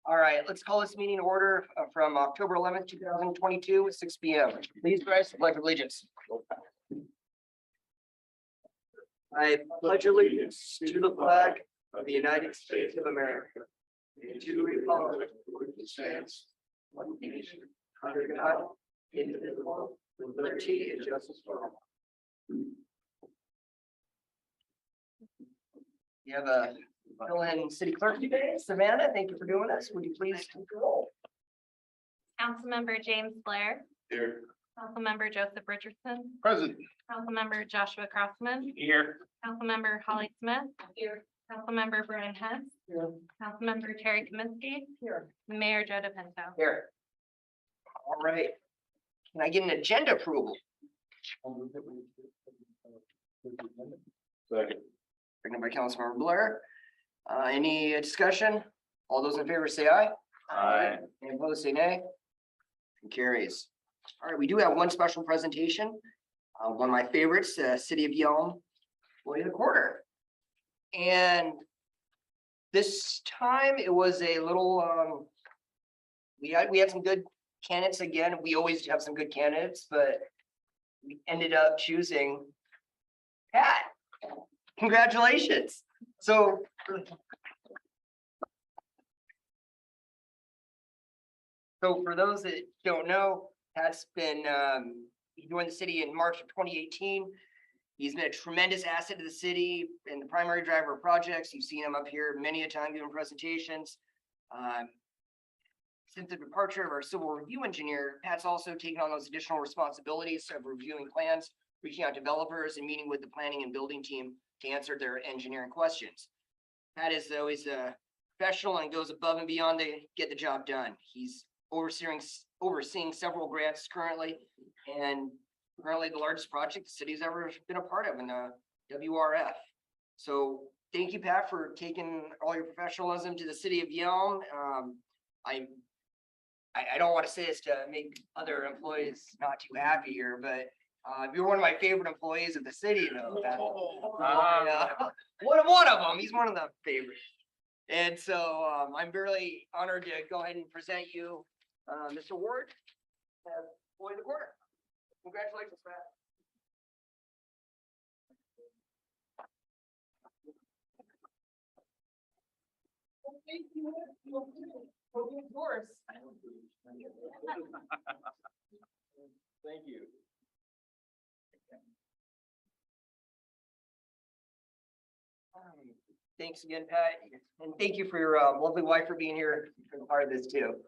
All right, let's call this meeting to order from October 11th, 2022 at 6 p.m. Please rise for pledge of allegiance. I pledge allegiance to the flag of the United States of America and to the republic for which it stands, one nation, under God, indivisible, with liberty and justice for all. You have a fill-in city clerk today, Savannah. Thank you for doing this. Would you please take the roll? Councilmember James Blair, Here. Councilmember Joseph Richardson, Present. Councilmember Joshua Crossman, Here. Councilmember Holly Smith. Here. Councilmember Brian Hess. Here. Councilmember Terry Kaminsky. Here. Mayor Joe DePinto. Here. All right. Can I get an agenda approval? Second. Bring by Councilmember Blair. Any discussion? All those in favor say aye. Aye. Any opposed say nay. Motion carries. All right, we do have one special presentation. One of my favorites, City of Yelm, Employee of the Quarter. And this time it was a little, we had some good candidates again. We always have some good candidates, but we ended up choosing Pat. Congratulations. So for those that don't know, Pat's been, he joined the city in March of 2018. He's been a tremendous asset to the city and the primary driver of projects. You've seen him up here many a time giving presentations. Since the departure of our civil review engineer, Pat's also taken on those additional responsibilities of reviewing plans, reaching out to developers, and meeting with the planning and building team to answer their engineering questions. Pat is always a professional and goes above and beyond to get the job done. He's overseeing several grants currently, and currently the largest project the city's ever been a part of in the WRF. So thank you, Pat, for taking all your professionalism to the city of Yelm. I don't want to say this to make other employees not too happy here, but you're one of my favorite employees of the city, though. One of them. He's one of the favorites. And so I'm really honored to go ahead and present you this award as Employee of the Quarter. Congratulations, Pat. Thank you. Of course. Thank you. Thanks again, Pat, and thank you for your lovely wife for being here and part of this too.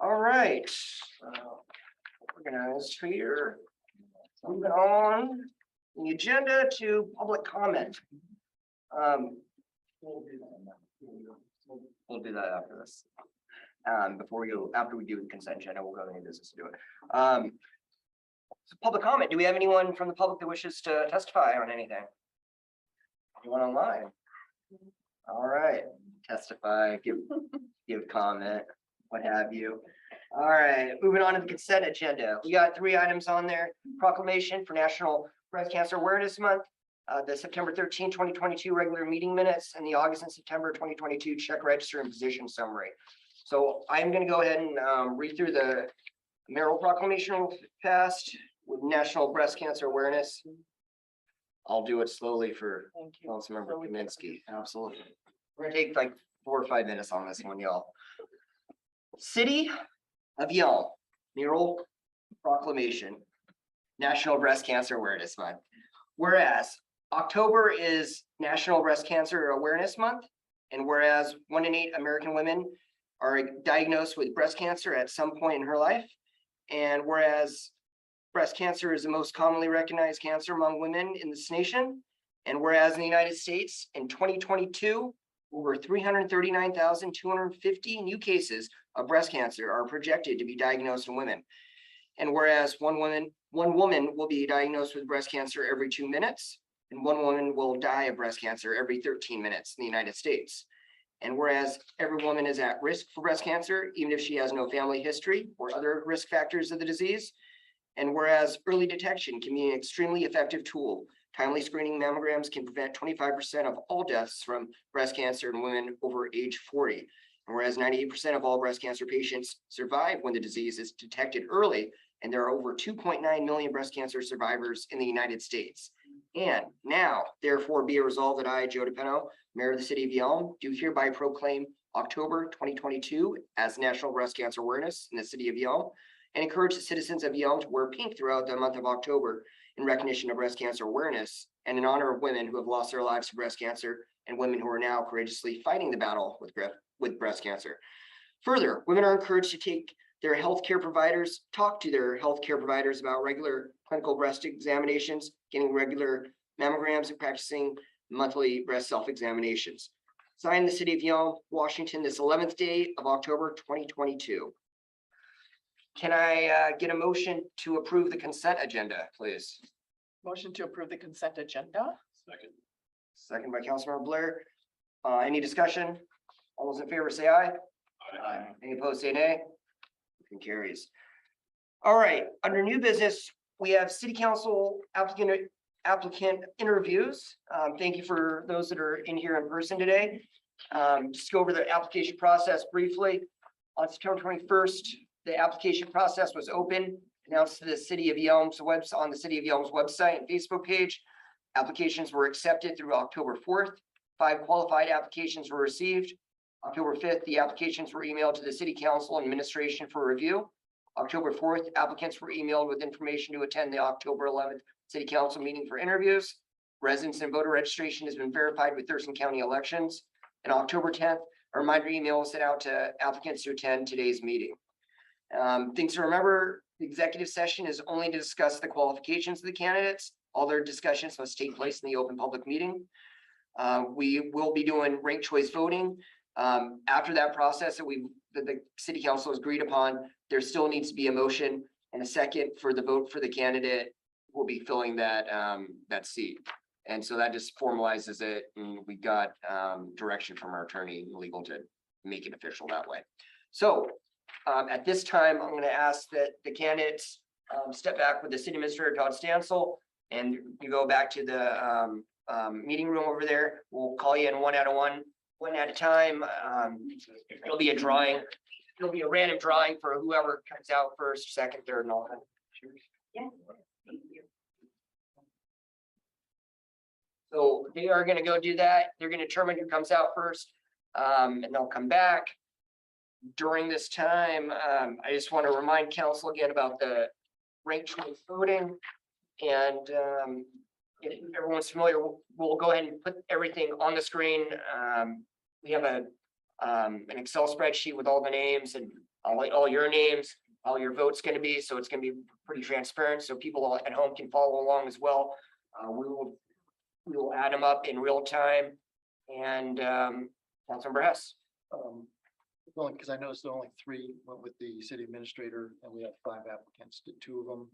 All right, organized here. Moving on the agenda to public comment. We'll do that after this. After we do the consent agenda, we'll go into business to do it. So public comment. Do we have anyone from the public that wishes to testify on anything? Anyone online? All right, testify, give comment, what have you. All right, moving on to the consent agenda. We got 3 items on there. Proclamation for National Breast Cancer Awareness Month, the September 13, 2022 regular meeting minutes, and the August and September 2022 check register and position summary. So I'm going to go ahead and read through the mayoral proclamation real fast with National Breast Cancer Awareness. I'll do it slowly for Councilmember Kaminsky. Absolutely. We're gonna take like 4 or 5 minutes on this one, y'all. City of Yelm, mayoral proclamation, National Breast Cancer Awareness Month. Whereas October is National Breast Cancer Awareness Month, and whereas 1 in 8 American women are diagnosed with breast cancer at some point in her life, and whereas breast cancer is the most commonly recognized cancer among women in this nation. And whereas in the United States in 2022, over 339,250 new cases of breast cancer are projected to be diagnosed in women. And whereas one woman will be diagnosed with breast cancer every 2 minutes, and 1 woman will die of breast cancer every 13 minutes in the United States. And whereas every woman is at risk for breast cancer, even if she has no family history or other risk factors of the disease. And whereas early detection can be an extremely effective tool, timely screening mammograms can prevent 25% of all deaths from breast cancer in women over age 40. Whereas 98% of all breast cancer patients survive when the disease is detected early, and there are over 2.9 million breast cancer survivors in the United States. And now, therefore, be it resolved that I, Joe DePeno, Mayor of the City of Yelm, do hereby proclaim October 2022 as National Breast Cancer Awareness in the City of Yelm, and encourage the citizens of Yelm to wear pink throughout the month of October in recognition of breast cancer awareness and in honor of women who have lost their lives to breast cancer and women who are now courageously fighting the battle with breast cancer. Further, women are encouraged to talk to their healthcare providers about regular clinical breast examinations, getting regular mammograms, and practicing monthly breast self-examinations. Signed, the City of Yelm, Washington, this 11th day of October 2022. Can I get a motion to approve the consent agenda, please? Motion to approve the consent agenda. Second. Second by Councilmember Blair. Any discussion? All those in favor say aye. Aye. Any opposed say nay. Motion carries. All right, under new business, we have City Council applicant interviews. Thank you for those that are in here in person today. Just go over the application process briefly. On September 21st, the application process was open, announced to the City of Yelm's website on the City of Yelm's website and Facebook page. Applications were accepted through October 4th. 5 qualified applications were received. October 5th, the applications were emailed to the City Council and Administration for review. October 4th, applicants were emailed with information to attend the October 11th City Council meeting for interviews. Residence and voter registration has been verified with Thurston County Elections. And October 10th, a reminder email was sent out to applicants to attend today's meeting. Things to remember, the executive session is only to discuss the qualifications of the candidates. All their discussions must take place in the open public meeting. We will be doing ranked choice voting. After that process that the City Council has agreed upon, there still needs to be a motion and a second for the vote for the candidate who will be filling that seat. And so that just formalizes it, and we got direction from our attorney and legal to make it official that way. So at this time, I'm going to ask that the candidates step back with the City Administrator Todd Stansel, and you go back to the meeting room over there. We'll call you in one at a time. It'll be a drawing. It'll be a random drawing for whoever comes out first, second, third, and all that. Yeah. Thank you. So they are gonna go do that. They're gonna determine who comes out first, and they'll come back. During this time, I just want to remind council again about the ranked choice voting. And if everyone's familiar, we'll go ahead and put everything on the screen. We have an Excel spreadsheet with all the names and all your names, all your votes going to be. So it's going to be pretty transparent, so people at home can follow along as well. We will add them up in real time. And Councilmember Hess. Well, because I noticed only 3 went with the city administrator, and we have 5 applicants. Did 2 of them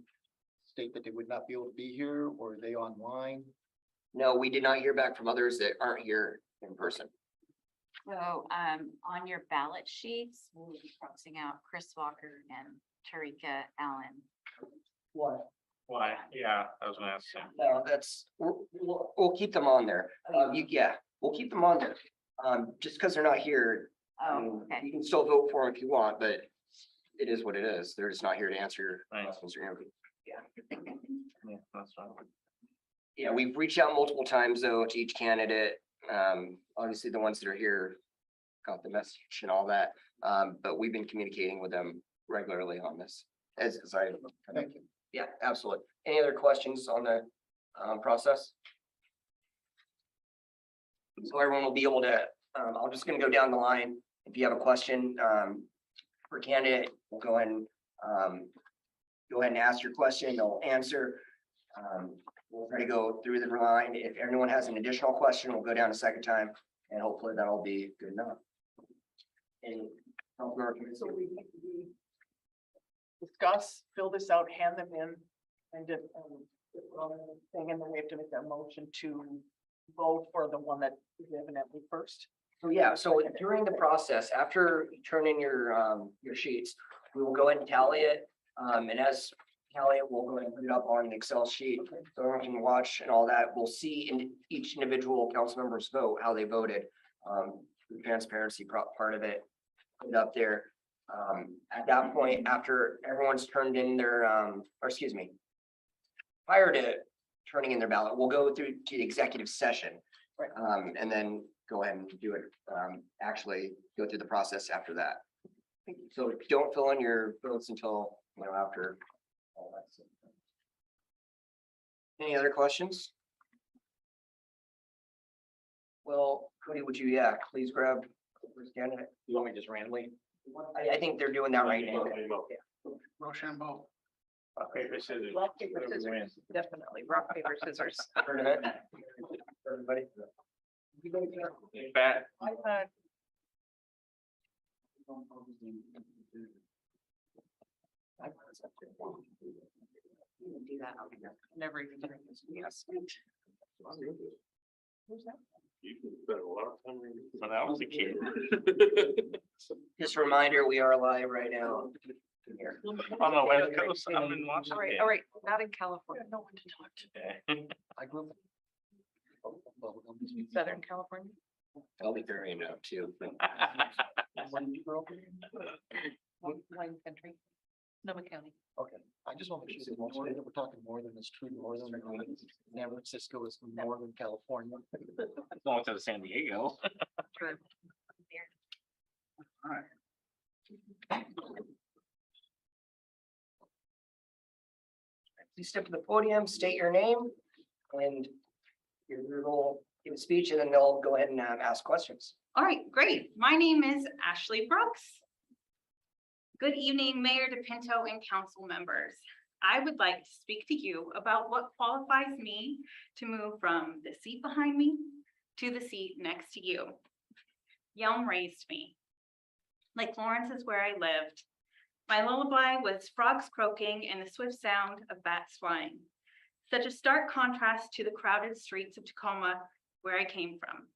state that they would not be able to be here, or are they online? No, we did not hear back from others that aren't here in person. So, on your ballot sheets, we'll be crossing out Chris Walker and Tarika Allen. What? Why? Yeah, I was gonna ask. No, we'll keep them on there. Yeah, we'll keep them on there. Just because they're not here. I mean, Oh, okay. you can still vote for them if you want, but it is what it is. They're just not here to answer your Right. questions or anything. Yeah, that's fine. Yeah, we've reached out multiple times though to each candidate. Obviously the ones that are here got the message and all that. But we've been communicating with them regularly on this as I. Thank you. Yeah, absolutely. Any other questions on the process? So everyone will be able to, I'm just gonna go down the line. If you have a question for candidate, we'll go ahead and ask your question, they'll answer. We'll try to go through the line. If anyone has an additional question, we'll go down a second time, and hopefully that'll be good enough. And So we discuss, fill this out, hand them in, and then thing, and then we have to make that motion to vote for the one that is evidently first. So yeah, so during the process, after you turn in your sheets, we will go ahead and tally it. And as tally it, we'll go ahead and put it up on an Excel sheet, so everyone can watch and all that. We'll see in each individual council member's vote, how they voted. The transparency part of it. put it up there. At that point, after everyone's turned in their, or excuse me, prior to turning in their ballot, we'll go through to the executive session. Right. And then go ahead and do it, actually go through the process after that. So don't fill in your votes until, after all that stuff. Any other questions? Well, Cody, would you, please grab the first candidate? You want me just randomly? I think they're doing that right now. Rochambeau. Rock, paper, scissors. Rock, paper, Whoever scissors. wins. Definitely, rock, paper, scissors. Tournament. Everybody. Bat. iPad. Do that. Never even. Yes. Who's that? You can spend a lot of time reading. When I was a kid. Just a reminder, we are live right now. Here. On the West Coast, I've been watching. All right, all right, not in California. No one to talk to. I grew up. Southern California. I'll be very enough too. When did you grow up in? Wine country. Nova County. Okay, I just want to make sure that we're talking northern is true, northern, San Francisco is northern California. Going to San Diego. True. Please step to the podium, state your name and your little give a speech, and then they'll go ahead and ask questions. All right, great. My name is Ashley Brooks. Good evening, Mayor DePinto and council members. I would like to speak to you about what qualifies me to move from the seat behind me to the seat next to you. Yelm raised me. Lake Lawrence is where I lived. My lullaby was frogs croaking and the swift sound of bats flying. Such a stark contrast to the crowded streets of Tacoma, where I came from.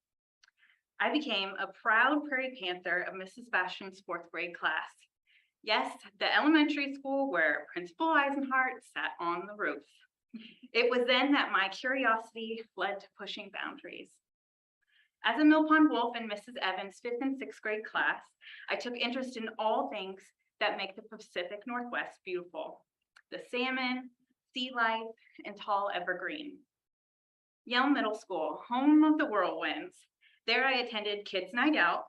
I became a proud Prairie Panther of Mrs. Basham's 4th grade class. Yes, the elementary school where Principal Eisenhart sat on the roof. It was then that my curiosity led to pushing boundaries. As a Mill Pond Wolf in Mrs. Evans' 5th and 6th grade class, I took interest in all things that make the Pacific Northwest beautiful. The salmon, sea life, and tall evergreen. Yelm Middle School, home of the whirlwinds. There I attended Kids Night Out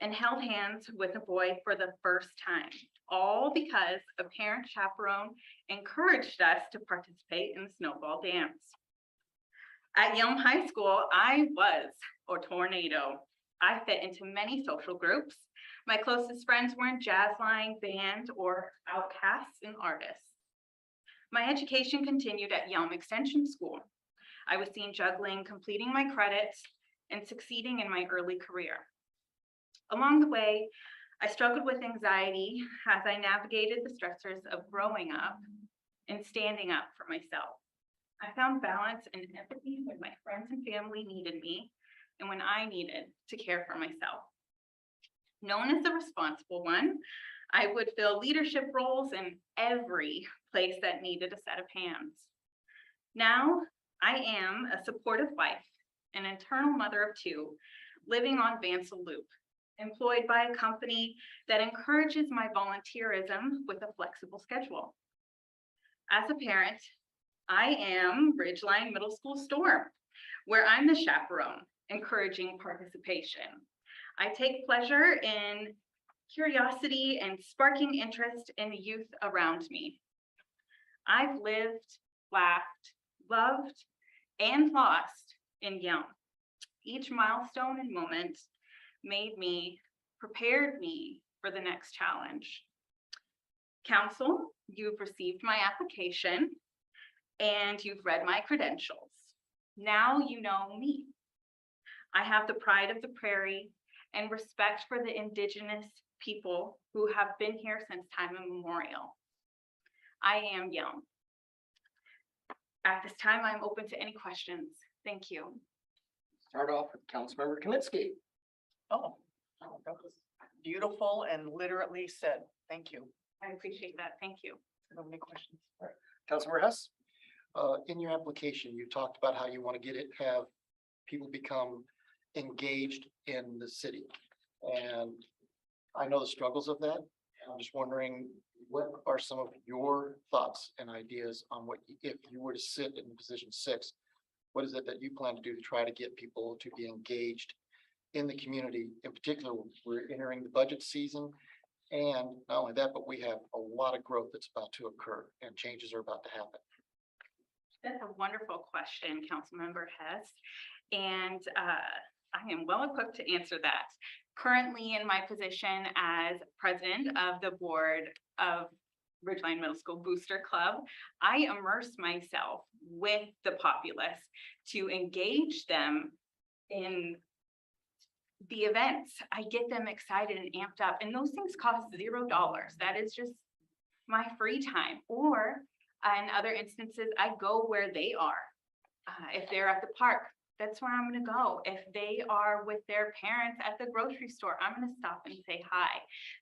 and held hands with a boy for the first time, all because a parent chaperone encouraged us to participate in the snowball dance. At Yelm High School, I was a tornado. I fit into many social groups. My closest friends were in jazz line, band, or outcasts and artists. My education continued at Yelm Extension School. I was seen juggling, completing my credits, and succeeding in my early career. Along the way, I struggled with anxiety as I navigated the stressors of growing up and standing up for myself. I found balance and empathy when my friends and family needed me and when I needed to care for myself. Known as the responsible one, I would fill leadership roles in every place that needed a set of hands. Now, I am a supportive wife, an eternal mother of 2, living on Vansel Loop, employed by a company that encourages my volunteerism with a flexible schedule. As a parent, I am Ridgeline Middle School Storm, where I'm the chaperone, encouraging participation. I take pleasure in curiosity and sparking interest in the youth around me. I've lived, laughed, loved, and lost in Yelm. Each milestone and moment prepared me for the next challenge. Council, you've received my application and you've read my credentials. Now you know me. I have the pride of the prairie and respect for the indigenous people who have been here since time immemorial. I am Yelm. At this time, I'm open to any questions. Thank you. Start off with Councilmember Kaminsky. Oh, that was beautiful and literally said. Thank you. I appreciate that. Thank you. No many questions. Councilmember Hess. In your application, you talked about how you want to have people become engaged in the city. And I know the struggles of that. I'm just wondering, what are some of your thoughts and ideas on what, if you were to sit in position 6, what is it that you plan to do to try to get people to be engaged in the community? In particular, we're entering the budget season. And not only that, but we have a lot of growth that's about to occur and changes are about to happen. That's a wonderful question, Councilmember Hess. And I am well equipped to answer that. Currently in my position as president of the board of Ridgeline Middle School Booster Club, I immerse myself with the populace to engage them in the events. I get them excited and amped up, and those things cost $0. That is just my free time. Or in other instances, I go where they are. If they're at the park, that's where I'm gonna go. If they are with their parents at the grocery store, I'm gonna stop and say hi.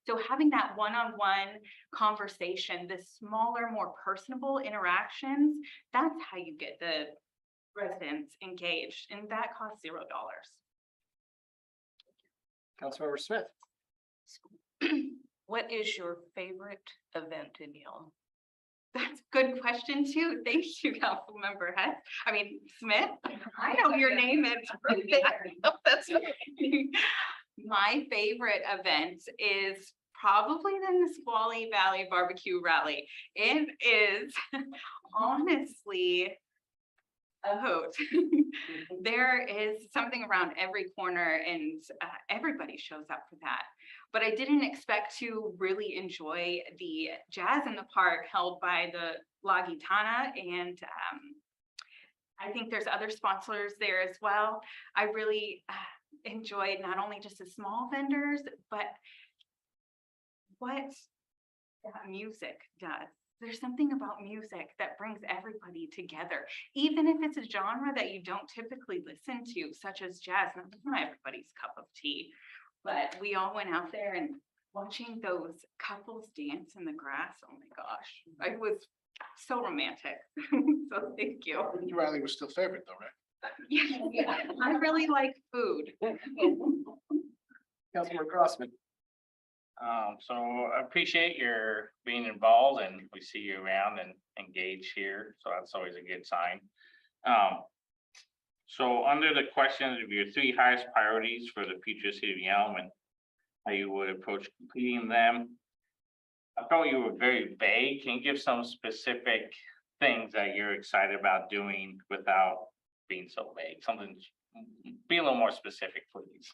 So having that one-on-one conversation, the smaller, more personable interactions, that's how you get the residents engaged, and that costs $0. Councilmember Smith. What is your favorite event in Yelm? That's a good question too. Thank you, Councilmember Smith. I know your name is. That's my favorite event is probably the Nisqually Valley Barbecue Rally. It is honestly a hoot. There is something around every corner, and everybody shows up for that. But I didn't expect to really enjoy the Jazz in the Park held by the La Gitana, and I think there's other sponsors there as well. I really enjoyed not only just the small vendors, but what that music does. There's something about music that brings everybody together, even if it's a genre that you don't typically listen to, such as jazz. Now, it's not everybody's cup of tea, but we all went out there and watching those couples dance in the grass. Oh my gosh, it was so romantic. So thank you. Riley was still favorite though, right? Yeah, I really like food. Councilmember Crossman. So I appreciate your being involved, and we see you around and engaged here, so that's always a good sign. So under the question of your 3 highest priorities for the future city of Yelm and how you would approach completing them, I thought you were very vague. Can you give some specific things that you're excited about doing without being so vague? Something, be a little more specific, please.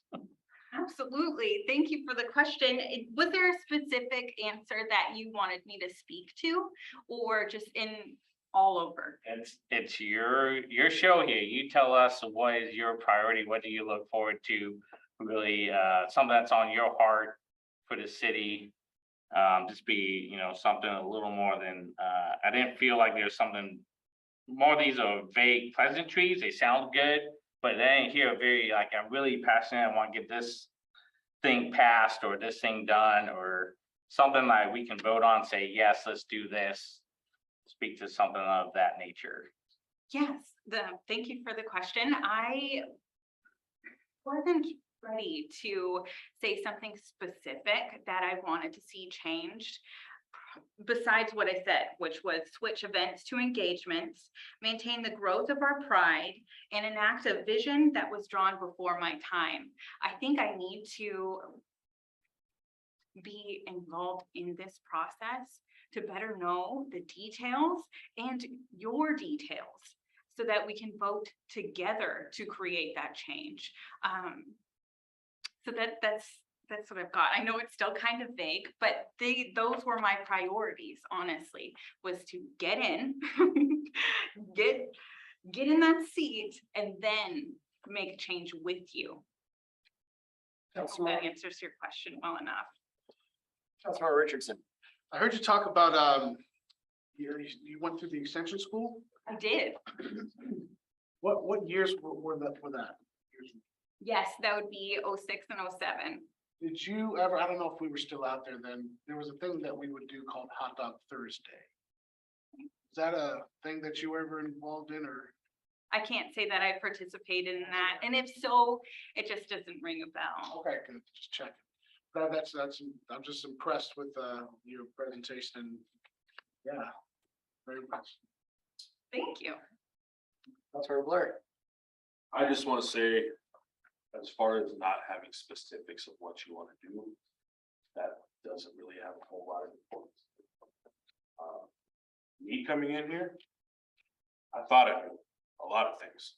Absolutely. Thank you for the question. Was there a specific answer that you wanted me to speak to, or just in all over? It's your show here. You tell us what is your priority, what do you look forward to, really something that's on your heart for the city. Just be, something a little more than I didn't feel like there's something more. These are vague pleasantries. They sound good, but I didn't hear very like, I'm really passionate, I want to get this thing passed or this thing done, or something like we can vote on, say, yes, let's do this. Speak to something of that nature. Yes, thank you for the question. I wasn't ready to say something specific that I wanted to see changed, besides what I said, which was switch events to engagements, maintain the growth of our pride, and enact a vision that was drawn before my time. I think I need to be involved in this process to better know the details and your details, so that we can vote together to create that change. So that's what I've got. I know it's still kind of vague, but those were my priorities, honestly, was to get in, get in that seat, and then make a change with you. I hope that answers your question well enough. Councilmember Richardson. I heard you talk about, you went through the extension school. I did. What years were that? Yes, that would be 06 and 07. Did you ever, I don't know if we were still out there then, there was a thing that we would do called Hot Dog Thursday. Is that a thing that you were ever involved in, or? I can't say that I participated in that, and if so, it just doesn't ring a bell. Okay, good, just checking. that's, I'm just impressed with, your presentation and, yeah, very much. Thank you. Councilmember Blair. I just want to say, as far as not having specifics of what you want to do, that doesn't really have a whole lot of importance. Me coming in here, I thought I knew a lot of things,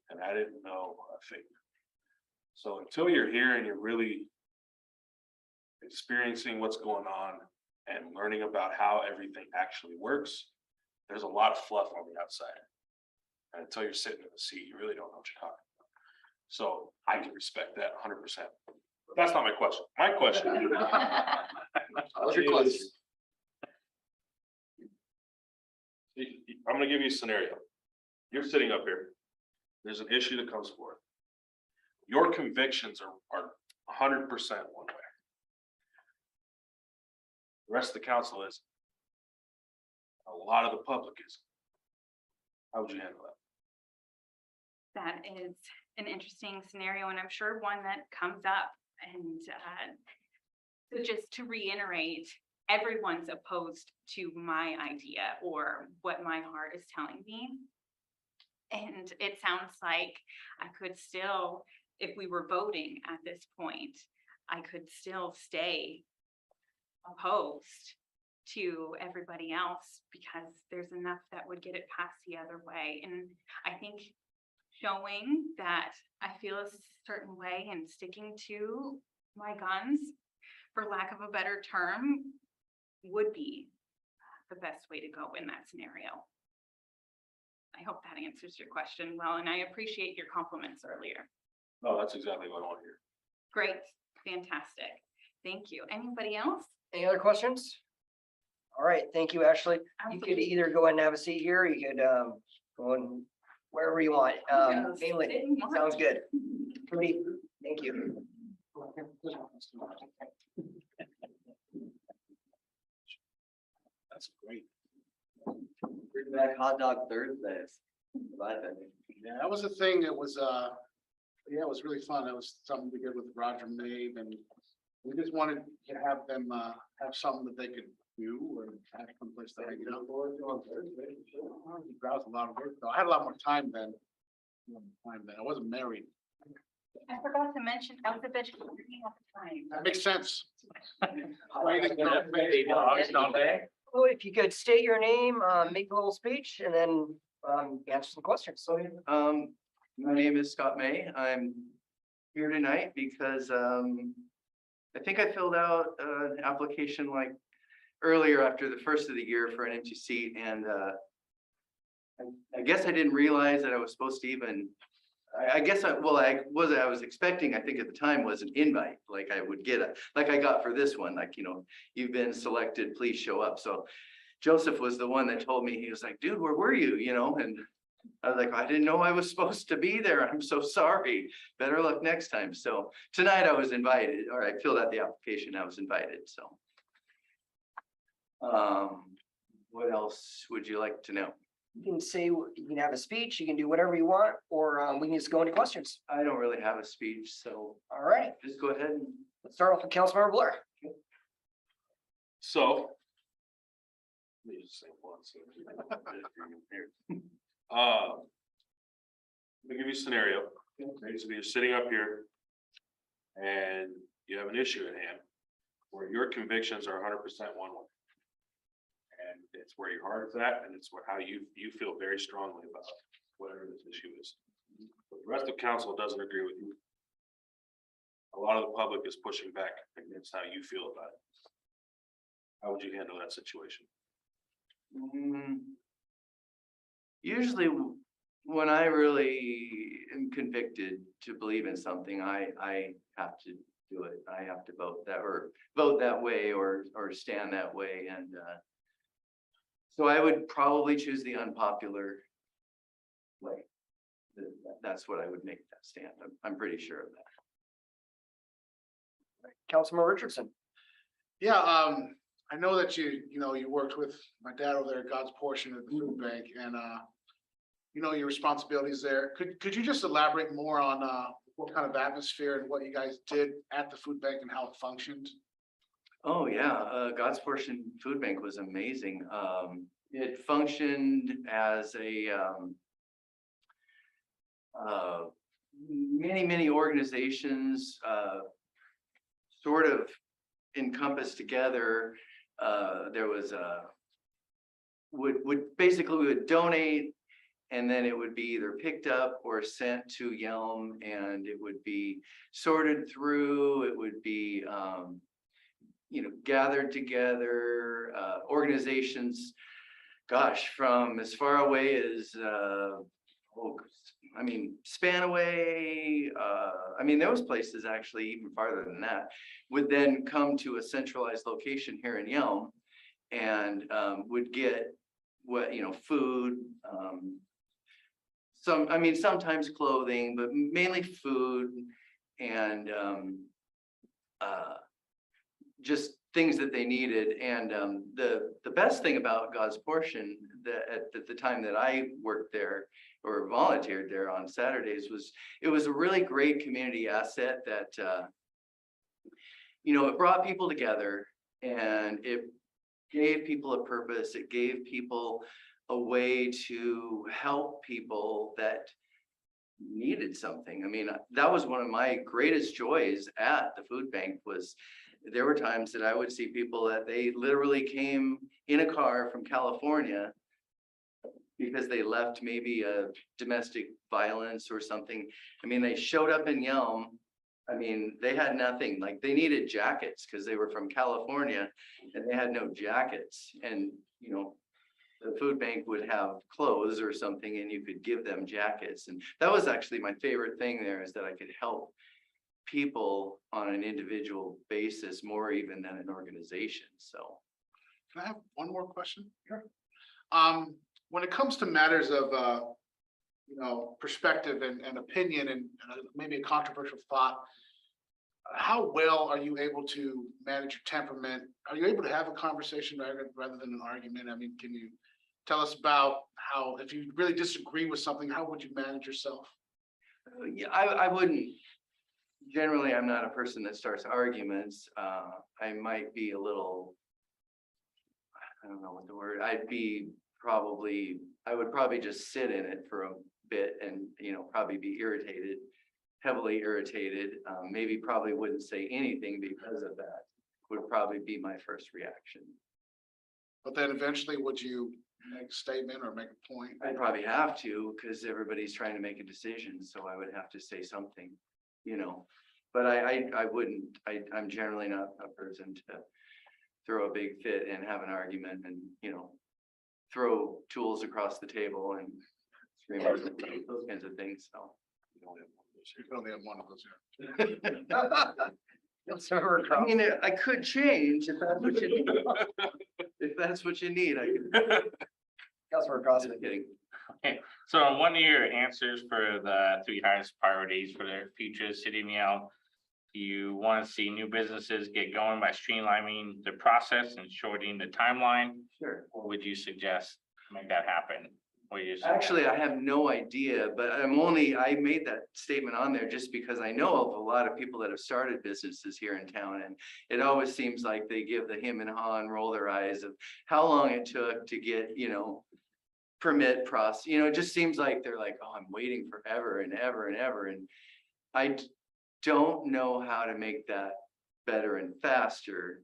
and I didn't know a thing. So until you're here and you're really experiencing what's going on and learning about how everything actually works, there's a lot of fluff on the outside. And until you're sitting in the seat, you really don't know what you're talking about. So I can respect that 100%. But that's not my question. My question. What's your question? is- I'm gonna give you a scenario. You're sitting up here. There's an issue that comes forth. Your convictions are 100% one way. The rest of the council is. A lot of the public is. How would you handle that? That is an interesting scenario, and I'm sure one that comes up. And so just to reiterate, everyone's opposed to my idea or what my heart is telling me. And it sounds like I could still, if we were voting at this point, I could still stay opposed to everybody else because there's enough that would get it passed the other way. And I think showing that I feel a certain way and sticking to my guns, for lack of a better term, would be the best way to go in that scenario. I hope that answers your question well, and I appreciate your compliments earlier. No, that's exactly what I want to hear. Great, fantastic. Thank you. Anybody else? Any other questions? All right, thank you, Ashley. You could Absolutely. either go ahead and have a seat here, or you could go in wherever you want. Yes, Mainly, didn't want sounds to. good. Trudy, thank you. That's great. Bring back hot dog Thursdays. Yeah, that was a thing that was, yeah, it was really fun. It was something we did with Roger Mabe, and we just wanted to have them, have something that they could do or have someplace to hang out. That was a lot of work, though. I had a lot more time then. I wasn't married. I forgot to mention, I was a vegetarian at the time. That makes sense. Well, if you could state your name, make a little speech, and then answer some questions. So, My name is Scott May. I'm here tonight because I think I filled out an application like earlier after the first of the year for an empty seat, and I guess I didn't realize that I was supposed to even, I guess I was expecting, I think at the time, was an invite, like I would get like I got for this one, like, you've been selected, please show up. So Joseph was the one that told me, he was like, dude, where were you? And I was like, I didn't know I was supposed to be there. I'm so sorry. Better luck next time. So tonight I was invited, or I filled out the application. I was invited. So what else would you like to know? you can say, you can have a speech, you can do whatever you want, or we can just go into questions. I don't really have a speech, so All right, just go ahead and let's start off with Councilmember Blair. So. Let me just say once. Let me give you a scenario. Basically, you're sitting up here. And you have an issue at hand. Where your convictions are 100% one way. And it's where your heart's at, and it's where how you feel very strongly about whatever this issue is. But the rest of council doesn't agree with you. A lot of the public is pushing back against how you feel about it. How would you handle that situation? Usually when I really am convicted to believe in something, I have to do it. I have to vote that way or stand that way. And so I would probably choose the unpopular way. That's what I would make that stand. I'm pretty sure of that. Councilmember Richardson. Yeah, I know that you worked with my dad over there at God's Portion at the food bank, and your responsibilities there. Could you just elaborate more on what kind of atmosphere and what you guys did at the food bank and how it functioned? Oh, yeah, God's Portion Food Bank was amazing. It functioned as a many organizations, sort of encompassed together. There was basically we would donate, and then it would be either picked up or sent to Yelm, and it would be sorted through. It would be gathered together, organizations, gosh, from as far away as, Spanaway, there was places actually even farther than that, would then come to a centralized location here in Yelm and would get food, sometimes clothing, but mainly food and just things that they needed. And the best thing about God's Portion that at the time that I worked there or volunteered there on Saturdays was it was a really great community asset that it brought people together, and it gave people a purpose. It gave people a way to help people that needed something. That was one of my greatest joys at the food bank. Was there were times that I would see people that they literally came in a car from California because they left maybe a domestic violence or something. They showed up in Yelm. They had nothing. Like, they needed jackets because they were from California and they had no jackets. And the food bank would have clothes or something, and you could give them jackets. And that was actually my favorite thing there, is that I could help people on an individual basis more even than an organization. So Can I have one more question? Sure. When it comes to matters of, perspective and opinion and maybe a controversial thought, how well are you able to manage your temperament? Are you able to have a conversation rather than an argument? Can you tell us about how, if you really disagree with something, how would you manage yourself? yeah, I wouldn't. Generally, I'm not a person that starts arguments. I might be a little, I don't know what the word, I would probably just sit in it for a bit and, probably be irritated, heavily irritated. Maybe probably wouldn't say anything because of that, would probably be my first reaction. But then eventually, would you make a statement or make a point? I'd probably have to, because everybody's trying to make a decision, so I would have to say something, But I wouldn't, I'm generally not a person to throw a big fit and have an argument and, throw tools across the table and scream at those kinds of things, so. You can only have one of those here. I could change if that's what you need. If that's what you need, I could. Councilor Cross. Just kidding. So in one of your answers for the 3 highest priorities for the future city of Yelm, you want to see new businesses get going by streamlining the process and shortening the timeline. Sure. What would you suggest to make that happen? Actually, I have no idea, but I made that statement on there just because I know of a lot of people that have started businesses here in town, and it always seems like they give the him and haw and roll their eyes of how long it took to get, permit process. It just seems like they're like, oh, I'm waiting forever and ever and ever. And I don't know how to make that better and faster,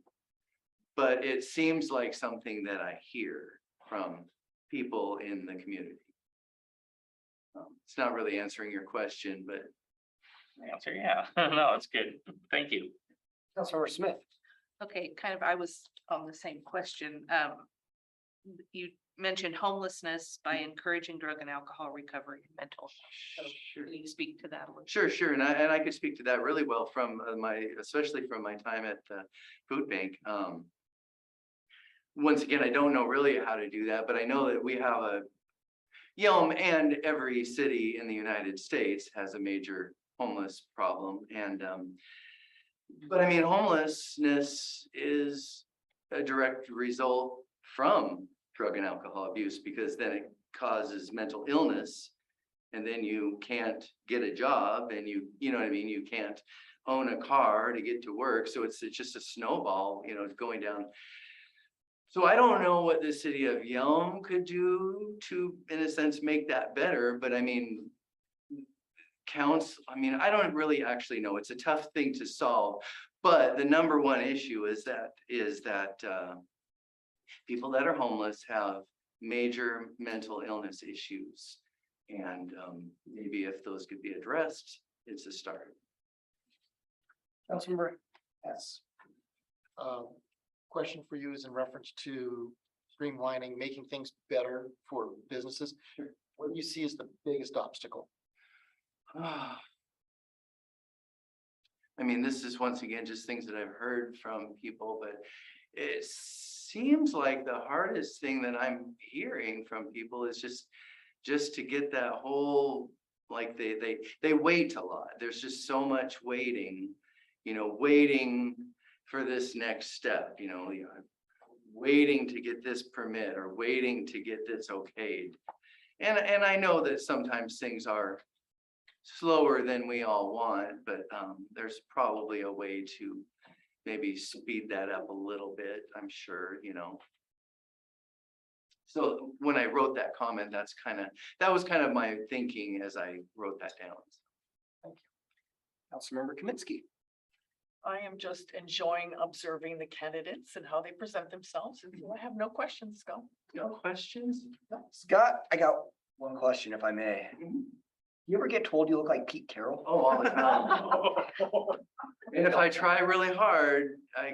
but it seems like something that I hear from people in the community. It's not really answering your question, but. Answer, yeah. No, it's good. Thank you. Councilor Smith. Okay, I was on the same question. You mentioned homelessness by encouraging drug and alcohol recovery and mental. So can you speak to that a little? Sure. And I could speak to that really well from especially from my time at the food bank. Once again, I don't know really how to do that, but I know that we have Yelm, and every city in the United States has a major homeless problem. And, but homelessness is a direct result from drug and alcohol abuse, because then it causes mental illness. and then you can't get a job and you know what I mean? You can't own a car to get to work. So it's just a snowball, going down. So I don't know what the city of Yelm could do to, in a sense, make that better, but I mean, I don't really actually know. It's a tough thing to solve. But the number one issue is that people that are homeless have major mental illness issues. And maybe if those could be addressed, it's a start. Councilmember Hess. Question for you is in reference to streamlining, making things better for businesses. What do you see as the biggest obstacle? I mean, this is once again, just things that I've heard from people, but it seems like the hardest thing that I'm hearing from people is just to get that whole, like they wait a lot. There's just so much waiting, waiting for this next step, waiting to get this permit or waiting to get this okayed. And I know that sometimes things are slower than we all want, but there's probably a way to maybe speed that up a little bit, I'm sure, So when I wrote that comment, that was kind of my thinking as I wrote that down. Councilmember Kaminsky. I am just enjoying observing the candidates and how they present themselves, and so I have no questions, Scott. No questions? Scott, I got one question if I may. You ever get told you look like Pete Carroll? Oh, all the time. And if I try really hard, I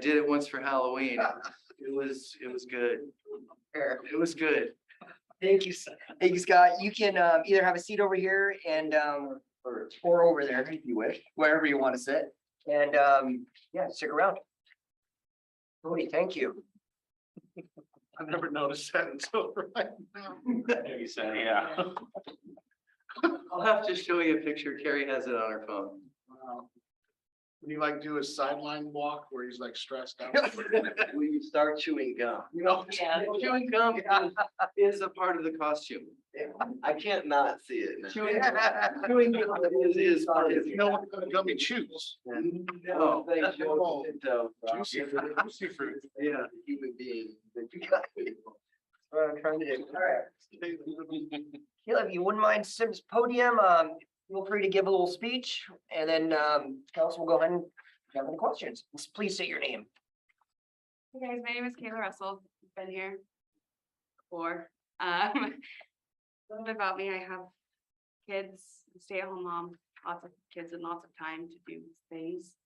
did it once for Halloween. It was good. It was good. Thank you, thank you, Scott. You can either have a seat over here and or over there if you wish, wherever you want to sit. And yeah, stick around. Cody, thank you. I've never noticed that until right now. Maybe so, yeah. I'll have to show you a picture. Carrie has it on her phone. Wow. When you like do a sideline walk where he's like stressed out. When you start chewing gum. Yeah. Chewing gum is a part of the costume. I can't not see it now. Chewing gum is part of You know what kind of gum he chews? No, Thank you. Juicy fruit, juicy fruit. yeah. Human being. What I'm trying to do. All right. Caleb, you wouldn't mind stepping to the podium, feel free to give a little speech and then council will go ahead and have any questions. Please state your name. Hey guys, my name is Kayla Russell. Been here before. A little bit about me. I have kids, stay-at-home mom, lots of kids and lots of time to do things.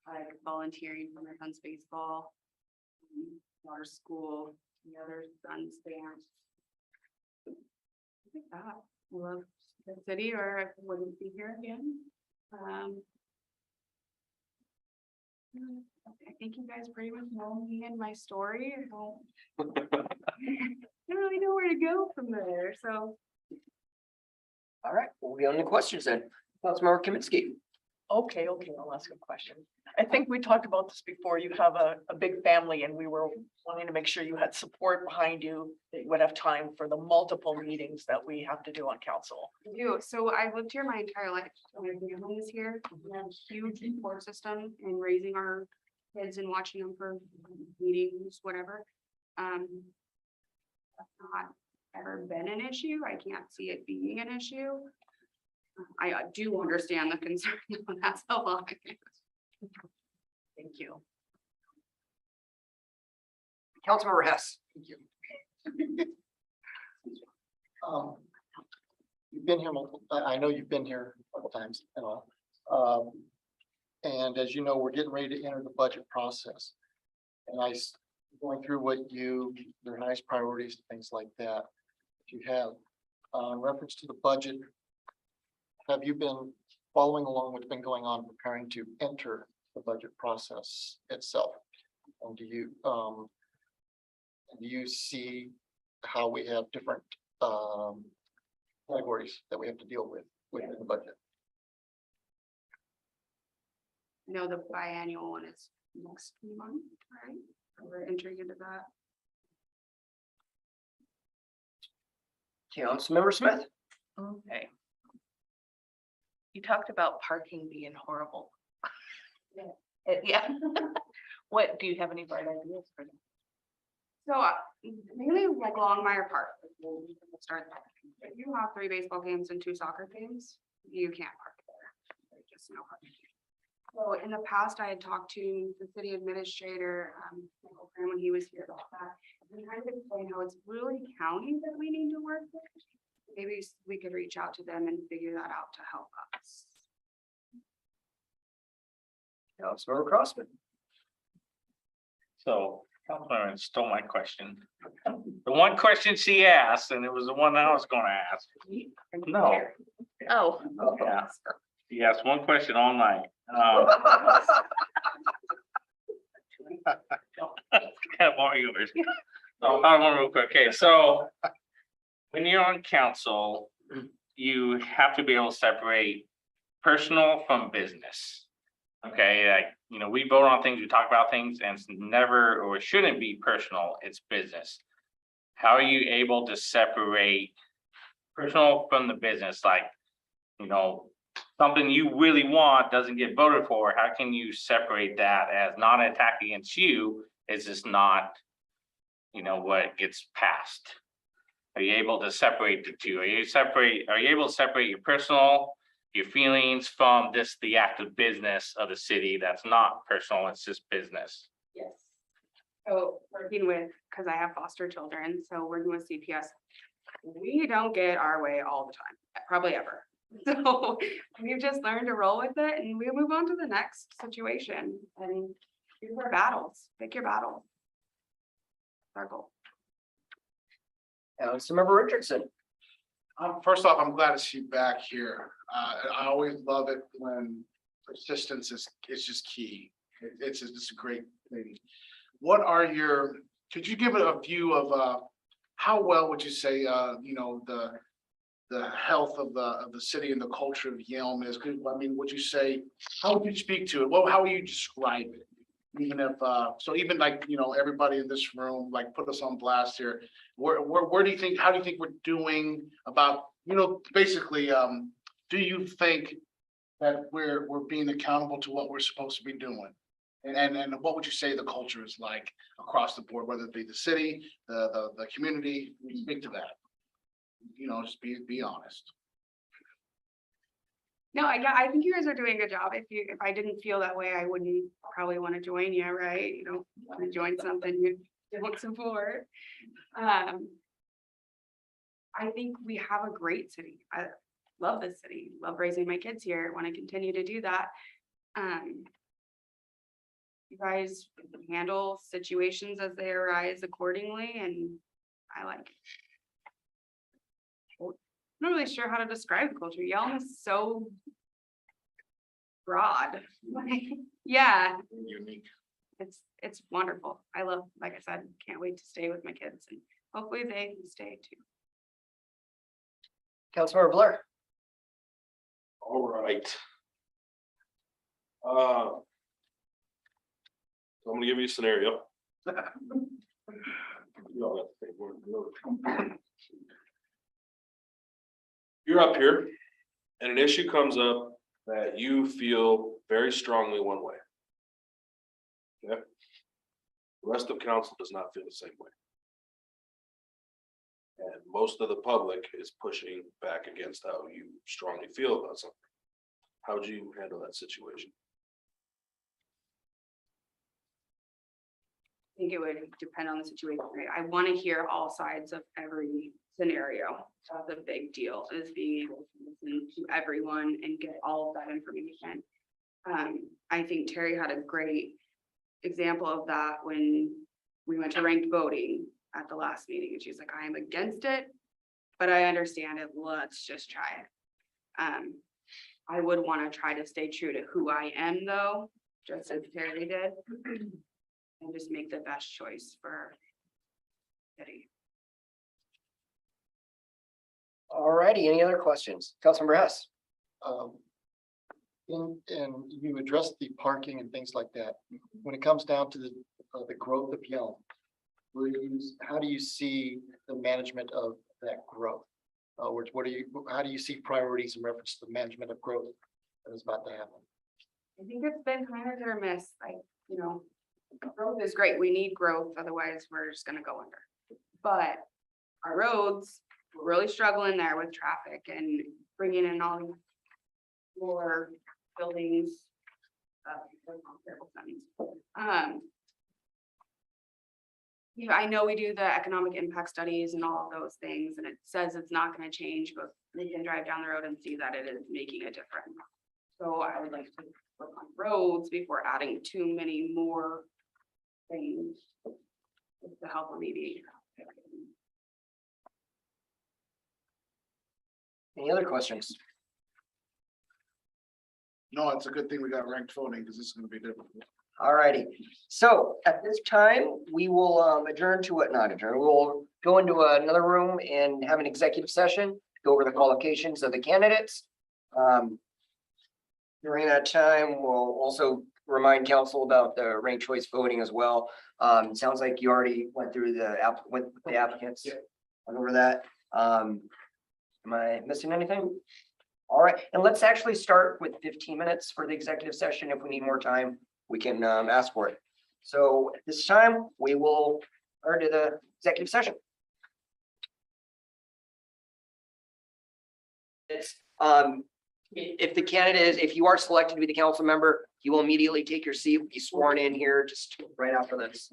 Like volunteering for my son's baseball, daughter's school, the other son's dance. I think that I love the city or I wouldn't be here again. I think you guys pretty much know me and my story. I don't really know where to go from there, so. All right, we'll get on the questions then. Councilmember Kaminsky. Okay, I'll ask a question. I think we talked about this before. You have a big family and we were wanting to make sure you had support behind you, that you would have time for the multiple meetings that we have to do on council. I do. So I've lived here my entire life. My family is here. We have a huge support system in raising our kids and watching them for meetings, whatever. That's not ever been an issue. I can't see it being an issue. I do understand the concern. That's a lot. Thank you. Councilmember Hess. Thank you. You've been here multiple, I know you've been here a couple times and all. And as you know, we're getting ready to enter the budget process. And going through what your highest priorities, things like that. If you have, in reference to the budget, have you been following along what's been going on, preparing to enter the budget process itself? And do you see how we have different categories that we have to deal with within the budget? No, the biannual one is next month, right? We're entering into that. Councilmember Smith. Okay. You talked about parking being horrible. Yeah. What, do you have any bright ideas for them? So mainly like Longmire Park. We'll start there. If you have 3 baseball games and 2 soccer games, you can't park there. There's just no parking. So in the past, I had talked to the city administrator, Michael Graham, when he was here about that. And kind of explain how it's really county that we need to work with. Maybe we could reach out to them and figure that out to help us. Councilmember Crossman. So Councilman stole my question. The one question she asked, and it was the one I was gonna ask. No, Oh. yeah, she asked one question all night. Kind of more yours. Oh, I want real quick. Okay, so when you're on council, you have to be able to separate personal from business. Okay, like, you know, we vote on things, we talk about things, and it's never or shouldn't be personal, it's business. How are you able to separate personal from the business? Like, you know, something you really want doesn't get voted for, how can you separate that as not an attack against you? It's just not, you know, what gets passed. Are you able to separate the two? Are you able to separate your personal, your feelings from this, the active business of the city that's not personal, it's just business? Yes. So working with, because I have foster children, so working with CPS, we don't get our way all the time, probably ever. So we've just learned to roll with it and we move on to the next situation and these are battles, pick your battle. Our goal. Councilmember Richardson. First off, I'm glad to see you back here. I always love it when persistence is just key. It's a great thing. What are your, could you give it a view of how well would you say you know, the health of the city and the culture of Yelm is? I mean, would you say, how would you speak to it? Well, how would you describe it? Even if so even like, you know, everybody in this room, like put us on blast here. Where do you think, how do you think we're doing about, you know, basically, do you think that we're being accountable to what we're supposed to be doing? And what would you say the culture is like across the board, whether it be the city, the community? Speak to that. You know, just be honest. No, I think you guys are doing a good job. If I didn't feel that way, I wouldn't probably want to join you, right? You don't want to join something you don't support. I think we have a great city. I love this city, love raising my kids here, want to continue to do that. You guys handle situations as they arise accordingly, and I like it. I'm not really sure how to describe the culture. Yelm is so broad. Yeah, Unique. it's wonderful. I love, like I said, can't wait to stay with my kids and hopefully they can stay too. Councilmember Blair. All right. So I'm gonna give you a scenario. You all have to take one note. You're up here and an issue comes up that you feel very strongly one way. Okay. The rest of council does not feel the same way. And most of the public is pushing back against how you strongly feel about something. How would you handle that situation? I think it would depend on the situation, right? I want to hear all sides of every scenario. That's a big deal, is being able to listen to everyone and get all of that information. I think Terry had a great example of that when we went to ranked voting at the last meeting, and she's like, I am against it, but I understand it. Let's just try it. I would want to try to stay true to who I am, though, just as Terry did. And just make the best choice for city. All righty, any other questions? Councilmember Hess. And you addressed the parking and things like that. When it comes down to the growth of Yelm, how do you see the management of that growth? What do you, how do you see priorities in reference to the management of growth that is about to happen? I think it's been kind of hit or miss, growth is great, we need growth, otherwise we're just gonna go under. But our roads, we're really struggling there with traffic and bringing in all these more buildings. I know we do the economic impact studies and all of those things, and it says it's not gonna change, but we can drive down the road and see that it is making a difference. So I would like to work on roads before adding too many more things to help alleviate traffic. Any other questions? No, it's a good thing we got ranked voting because this is gonna be difficult. Alrighty, so at this time, we will adjourn to what, not adjourn, we'll go into another room and have an executive session, go over the qualifications of the candidates. During that time, we'll also remind council about the ranked choice voting as well. Sounds like you already went through went with the applicants. Went over that. Am I missing anything? All right, and let's actually start with 15 minutes for the executive session. If we need more time, we can ask for it. So at this time, we will turn to the executive session. It's, if the candidate is, if you are selected to be the council member, you will immediately take your seat, be sworn in here just right after this.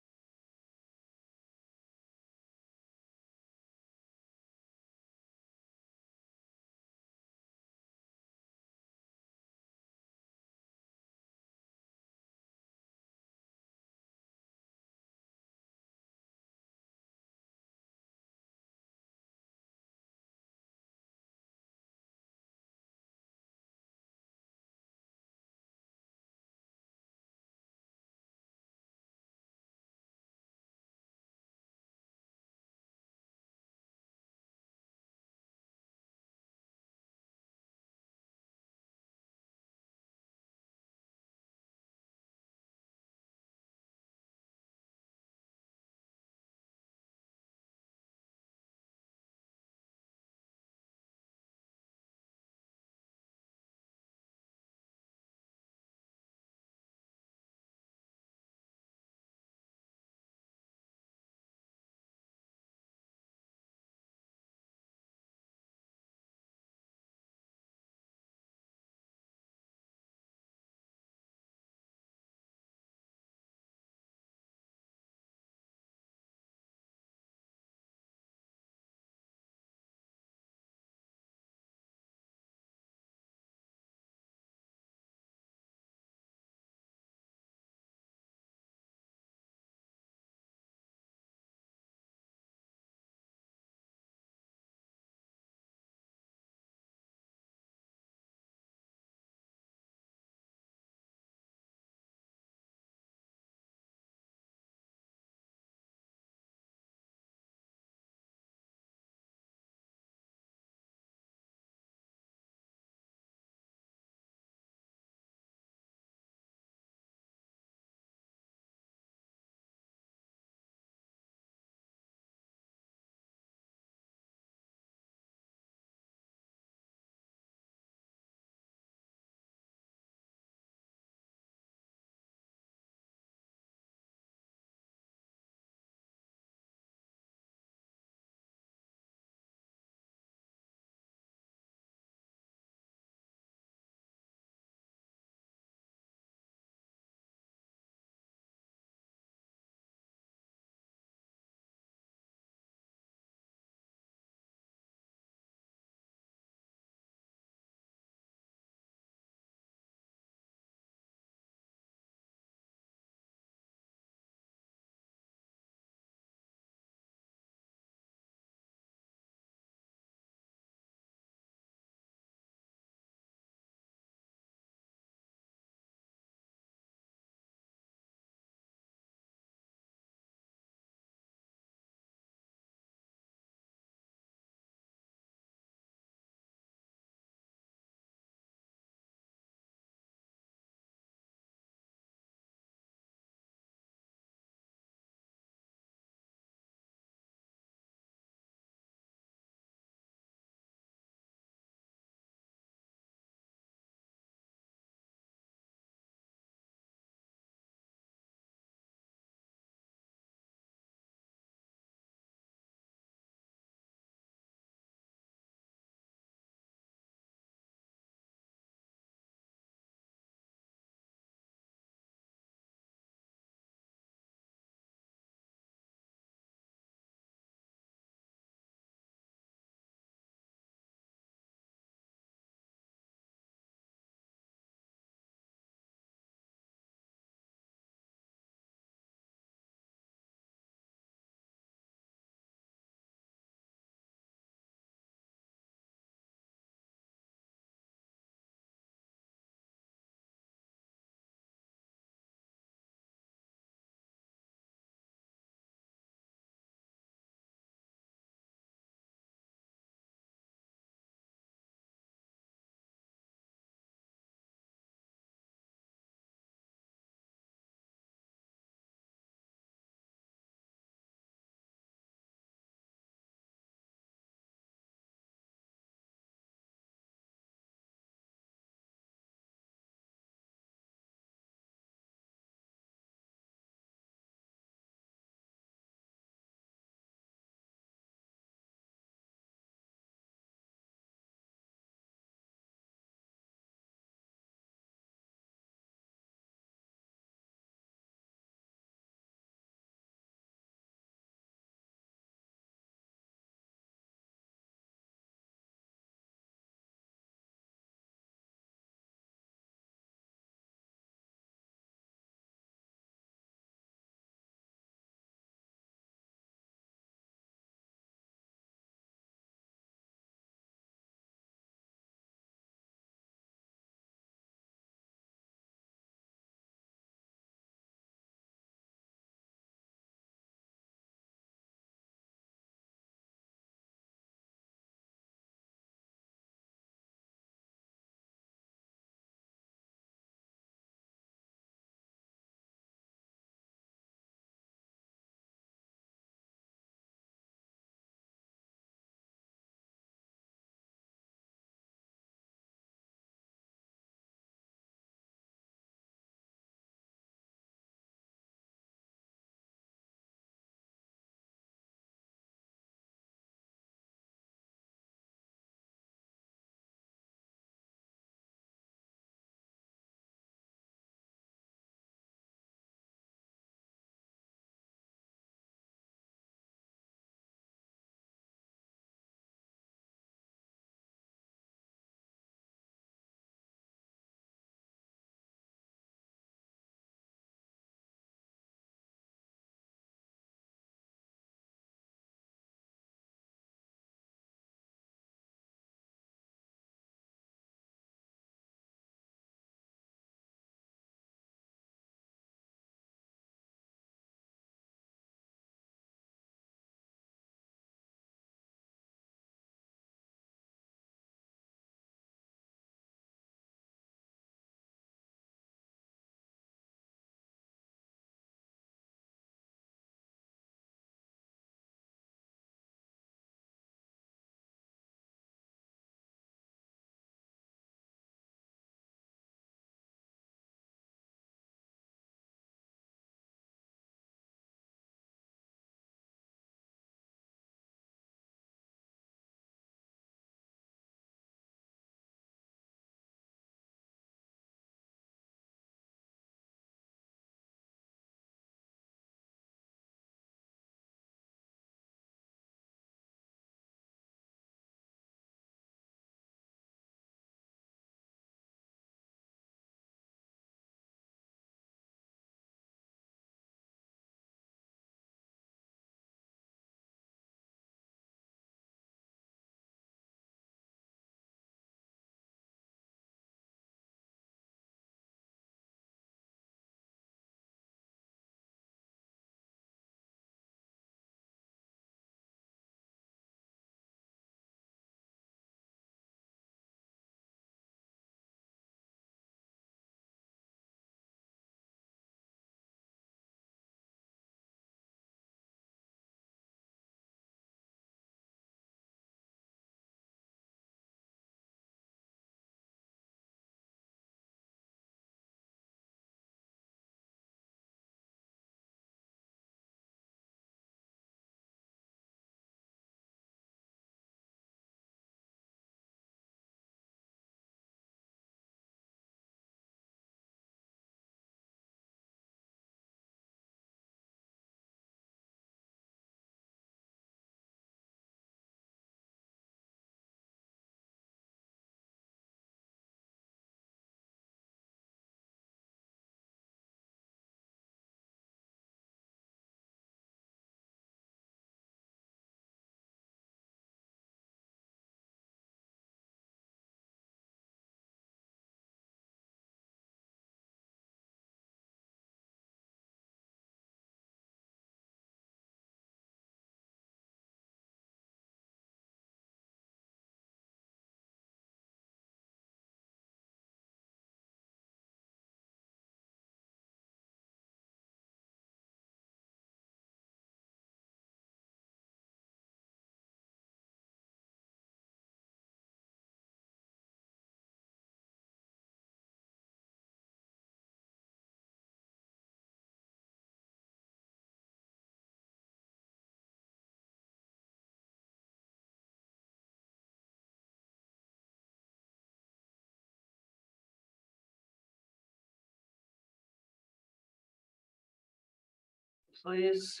please.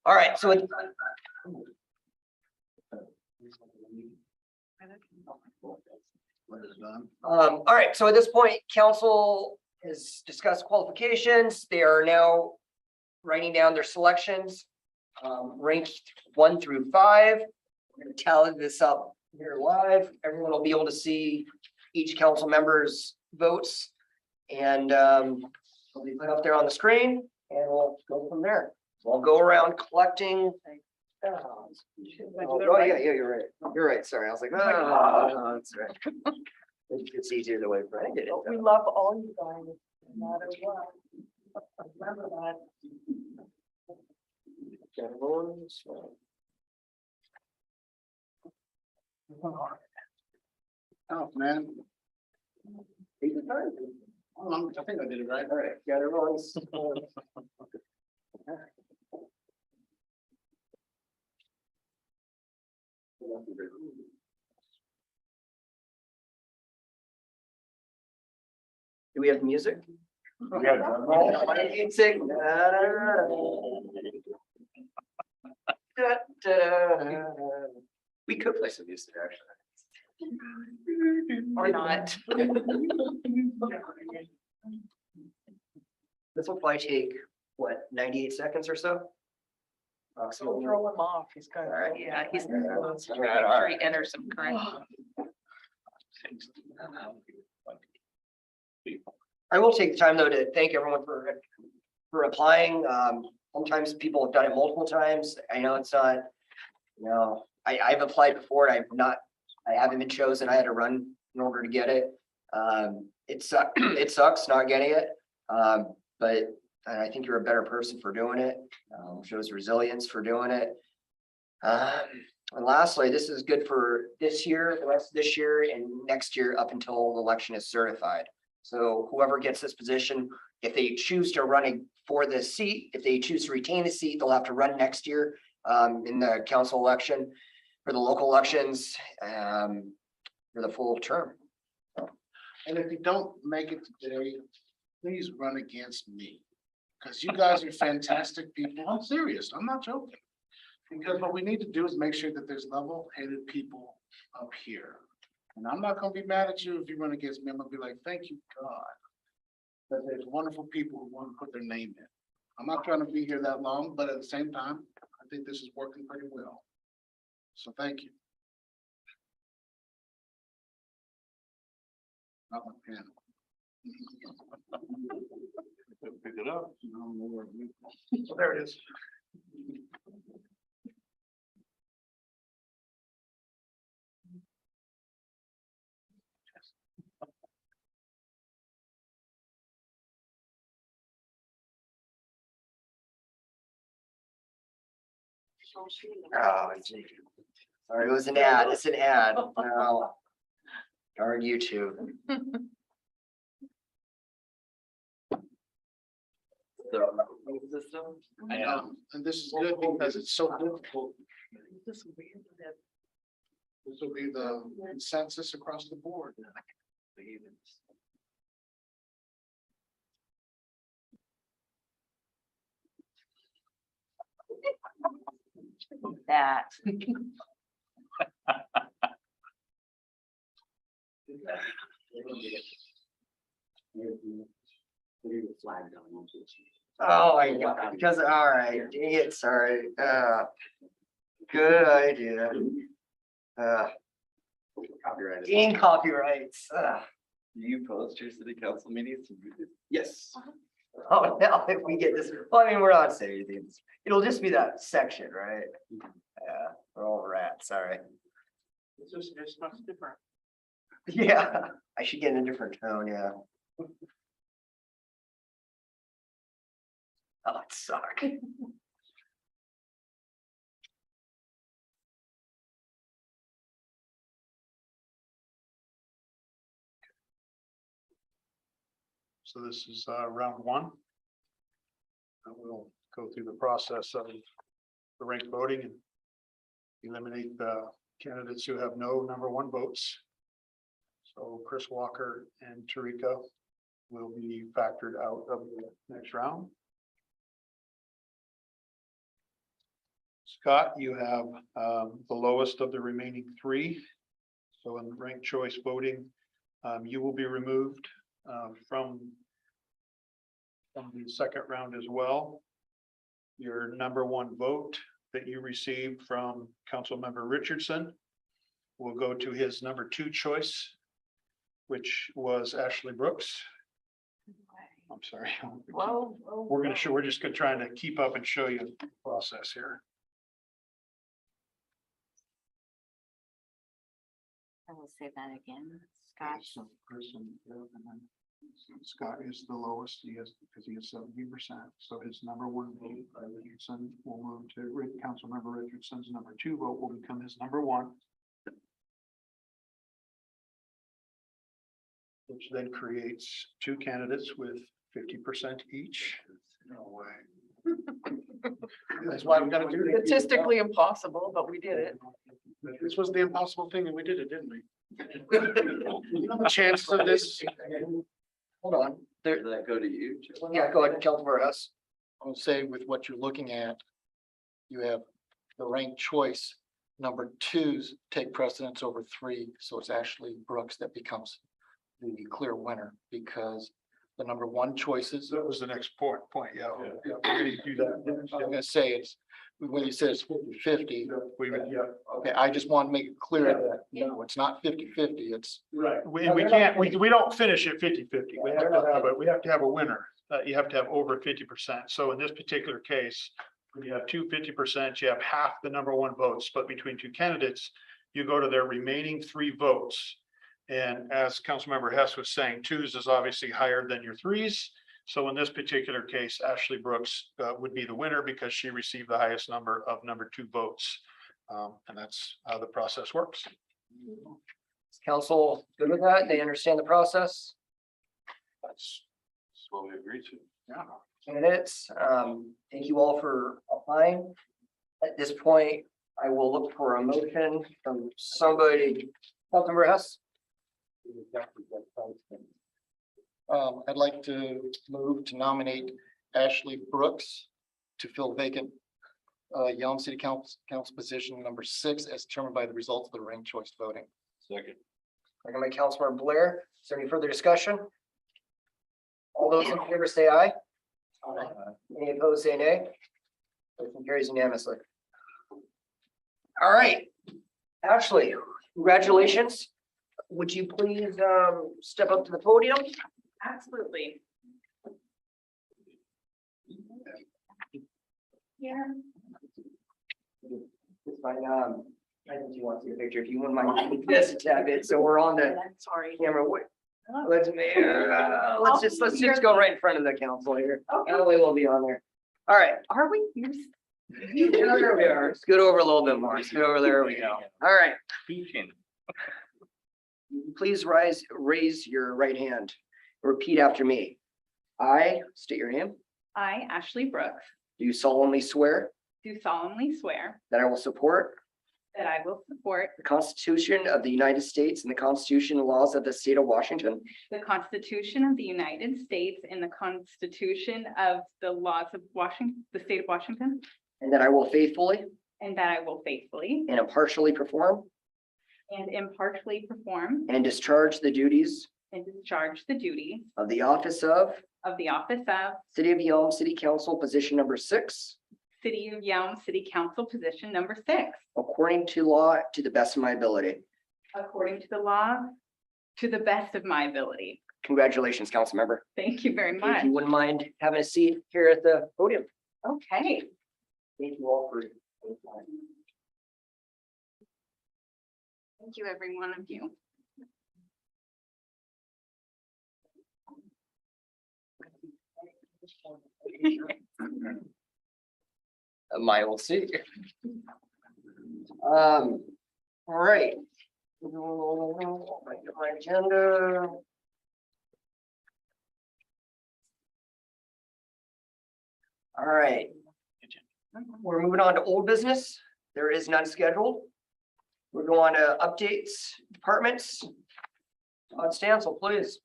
All right, so all right, so at this point, council has discussed qualifications. They are now writing down their selections, ranked 1 through 5. We're gonna tally this up here live. Everyone will be able to see each council member's votes. And it'll be put up there on the screen and we'll go from there. So I'll go around collecting. Oh, yeah, you're right. You're right. Sorry. I was like, oh, that's right. It's easier the way Brian did it. But we love all you guys, no matter what. Remember that. Oh, man. I think I did it right. All right, got everyone's. Do we have music? We got drum roll. Music. We could play some music, actually. Or not. This will probably take, what, 98 seconds or so? Don't Approximately. throw him off, he's got. All right. Yeah, he's All right, all sure right. he enters them correct. I will take the time though to thank everyone for applying. Sometimes people have done it multiple times. I know it's not, I've applied before and I haven't been chosen. I had to run in order to get it. It sucks not getting it. But I think you're a better person for doing it. Shows resilience for doing it. And lastly, this is good for this year, the rest of this year and next year up until the election is certified. So whoever gets this position, if they choose to run for this seat, if they choose to retain the seat, they'll have to run next year in the council election, for the local elections, for the full term. And if you don't make it today, please run against me. Because you guys are fantastic people. I'm serious. I'm not joking. Because what we need to do is make sure that there's level-headed people up here. And I'm not gonna be mad at you if you run against me. I'm gonna be like, thank you, God. That there's wonderful people who want to put their name in. I'm not trying to be here that long, but at the same time, I think this is working pretty well. So thank you. Not my pen. Pick it up. No more. So there it is. Oh, gee. Sorry, it was an ad. It's an ad. No. Darn YouTube. I know, and this is good because it's so difficult. This will be the consensus across the board. That. Oh, my God, because, all right, dang it, sorry. Good idea. Dang copyrights. Do you post your city council meetings? Yes. Oh, now if we get this, well, I mean, we're not saying anything. It'll just be that section, right? Yeah, we're all rats, sorry. It's just much different. Yeah, I should get in a different tone, yeah. Oh, it sucked. So this is round one. And we'll go through the process of the ranked voting and eliminate the candidates who have no number one votes. So Chris Walker and Tarika will be factored out of the next round. Scott, you have the lowest of the remaining three. So in ranked choice voting, you will be removed from the second round as well. Your number one vote that you received from Councilmember Richardson will go to his number two choice, which was Ashley Brooks. I'm sorry. We're just gonna try to keep up and show you the process here. I will say that again, Scott. So person, and then Scott is the lowest, because he has 17%. So his number one vote by Richardson will move to Councilmember Richardson's number two vote will become his number one. Which then creates two candidates with 50% each. No way. That's why we gotta do it. Statistically impossible, but we did it. This was the impossible thing and we did it, didn't we? The chances of this, Hold on, there, Did that go to you? yeah, go ahead, Councilmember Hess. I would say with what you're looking at, you have the ranked choice. Number twos take precedence over three, so it's Ashley Brooks that becomes the clear winner because the number one choices. That was the next point, yeah. Yeah, we're gonna do that. I'm gonna say it's, when you said it's 50-50, We would, yeah. okay, I just want to make it clear that, no, it's not 50-50, it's. Right. We can't, we don't finish at 50-50. We have to have a winner. You have to have over 50%. So in this particular case, when you have 50%, you have half the number one votes split between two candidates. You go to their remaining three votes. And as Councilmember Hess was saying, twos is obviously higher than your threes. So in this particular case, Ashley Brooks would be the winner because she received the highest number of number two votes. And that's how the process works. Is council good with that? They understand the process? That's what we agreed to. Yeah. Candidates, thank you all for applying. At this point, I will look for a motion from somebody. Councilmember Hess? I'd like to move to nominate Ashley Brooks to fill vacant Yelm City Council position number 6 as determined by the results of the ranked choice voting. Second. I'm gonna make Councilmember Blair. Is there any further discussion? All those in favor say aye. Any opposed, say nay. Motion carries unanimously. All right, Ashley, congratulations. Would you please step up to the podium? Absolutely. Yeah. It's fine. I think you want to see a picture. If you wouldn't mind, this tab it. So we're on the Sorry. camera. Let's just go right in front of the council here. That way we'll be on there. All right. Are we? There we are. Scoot over a little bit more. Scoot over, there we go. All right. Please raise your right hand. Repeat after me. I state your name. I, Ashley Brooks, Do solemnly swear do solemnly swear that I will support that I will support the Constitution of the United States and the Constitution and laws of the state of Washington, the Constitution of the United States and the Constitution of the laws of Washington, the state of Washington, and that I will faithfully and that I will faithfully and impartially perform and impartially perform and discharge the duties and discharge the duties of the office of of the office of City of Yelm City Council, position number 6, City of Yelm City Council, position number 6, according to law, to the best of my ability. according to the law, to the best of my ability. Congratulations, council member. Thank you very If much. you wouldn't mind having a seat here at the podium. Okay. Thank you all for. Thank you, every one of you. My will see. All right. My agenda. All right. We're moving on to old business. There is none scheduled. We're going to updates, departments. Todd Stansel, please.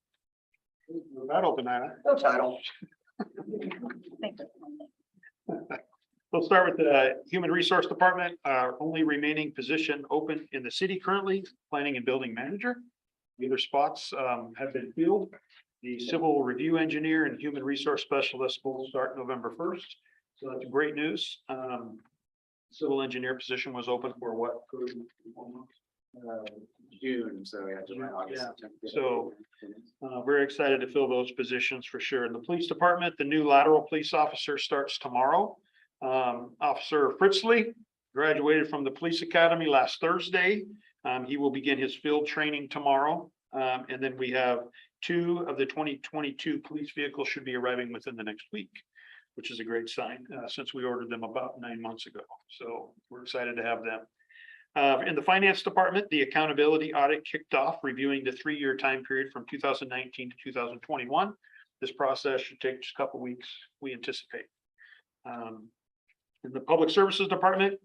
That'll deny it. No title. We'll start with the Human Resource Department, our only remaining position open in the city currently, Planning and Building Manager. The other spots have been filled. The Civil Review Engineer and Human Resource Specialist will start November 1st. So that's great news. Civil engineer position was open for what? June, so yeah, July, August, Yeah. September. So, very excited to fill those positions for sure. In the police department, the new lateral police officer starts tomorrow. Officer Fritzley graduated from the police academy last Thursday. He will begin his field training tomorrow. And then we have 2 of the 2022 police vehicles should be arriving within the next week, which is a great sign, since we ordered them about 9 months ago. So we're excited to have them. In the finance department, the accountability audit kicked off, reviewing the 3-year time period from 2019 to 2021. This process should take just a couple weeks, we anticipate. In the public services department,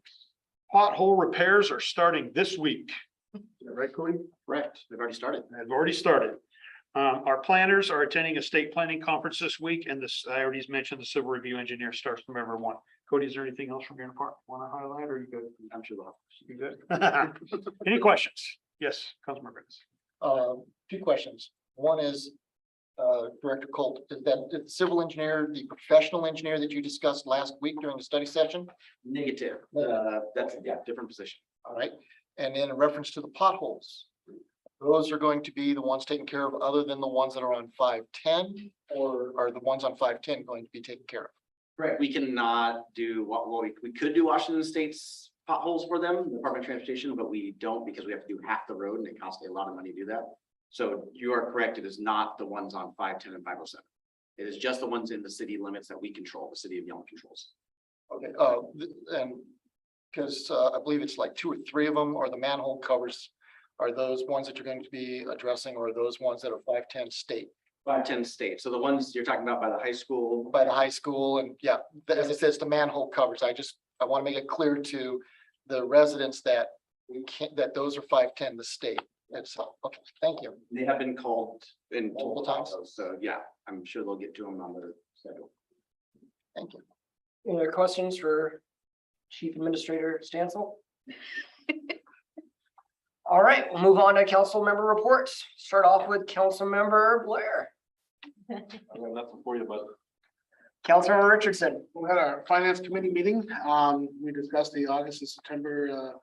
pothole repairs are starting this week. Is that right, Cody? Correct. They've already started. I've already started. Our planners are attending a state planning conference this week, and this, I already mentioned, the civil review engineer starts November 1. Cody, is there anything else from your part want to highlight, or are you good? I'm sure they'll have. You good? Any questions? Yes, Councilmember Burns. 2 questions. One is, Director Colt, is that the civil engineer, the professional engineer that you discussed last week during the study session? Negative, that's, yeah, different position. All right. And then in reference to the potholes, those are going to be the ones taken care of other than the ones that are on 510, or are the ones on 510 going to be taken care of? Right. We cannot do what we could do Washington State's potholes for them, the Department of Transportation, but we don't because we have to do half the road and it costs a lot of money to do that. So you are correct. It is not the ones on 510 and 507. It is just the ones in the city limits that we control, the city of Yelm controls. Okay, and because I believe it's like 2 or 3 of them are the manhole covers. Are those ones that you're going to be addressing, or are those ones that are 510 state? 510 state. So the ones you're talking about by the high school. By the high school, and yeah, as it says, the manhole covers. I want to make it clear to the residents that we can't, that those are 510 the state itself. Okay, thank you. They have been called in Multiple times? So yeah, I'm sure they'll get to them on their schedule. Thank you. Any other questions for Chief Administrator Stansel? All right, we'll move on to council member reports. Start off with Council Member Blair. I got nothing for you, but Councilmember Richardson. We had our finance committee meeting. We discussed the August and September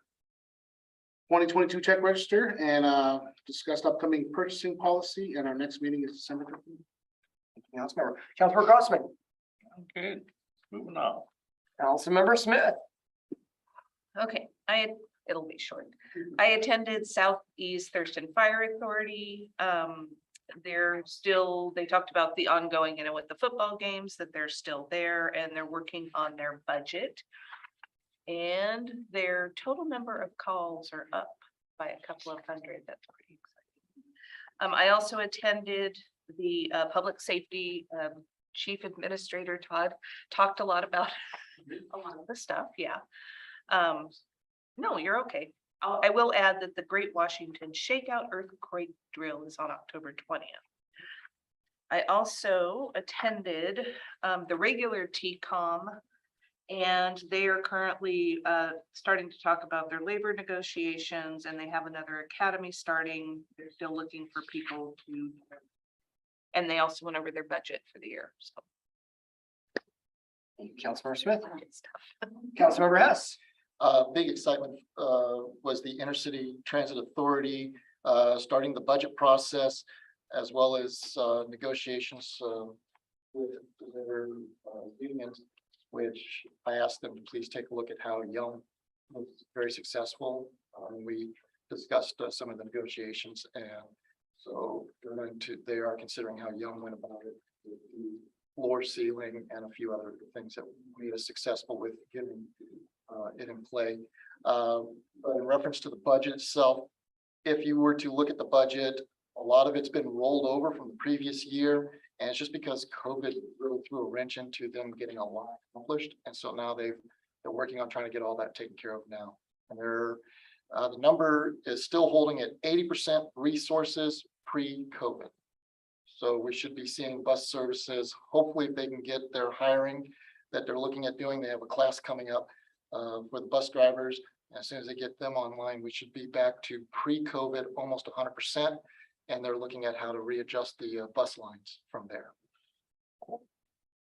2022 check register and discussed upcoming purchasing policy, and our next meeting is December 15th. Councilmember Grossman. Good, moving on. Councilmember Smith. Okay, it'll be short. I attended Southeast Thurston Fire Authority. They talked about the ongoing, with the football games, that they're still there and they're working on their budget. And their total number of calls are up by a couple of hundred. That's pretty exciting. I also attended the public safety chief administrator. Todd talked a lot about a lot of the stuff. Yeah. No, you're okay. I will add that the Great Washington Shakeout Earthquake Drill is on October 20th. I also attended the regular TCOM, and they are currently starting to talk about their labor negotiations, and they have another academy starting. They're still looking for people to, and they also went over their budget for the year. So Councilmember Smith. Councilmember Hess. Big excitement was the Intercity Transit Authority starting the budget process, as well as negotiations with their unions, which I asked them to please take a look at how Yelm was very successful. We discussed some of the negotiations, and so they are considering how Yelm went about it, with the floor ceiling and a few other things that made us successful with getting it in play. But in reference to the budget itself, if you were to look at the budget, a lot of it's been rolled over from the previous year. And it's just because COVID really threw a wrench into them getting a lot accomplished. And so now they're working on trying to get all that taken care of now. And the number is still holding at 80% resources pre-COVID. So we should be seeing bus services. Hopefully, if they can get their hiring, that they're looking at doing. They have a class coming up for the bus drivers. As soon as they get them online, we should be back to pre-COVID, almost 100%. And they're looking at how to readjust the bus lines from there.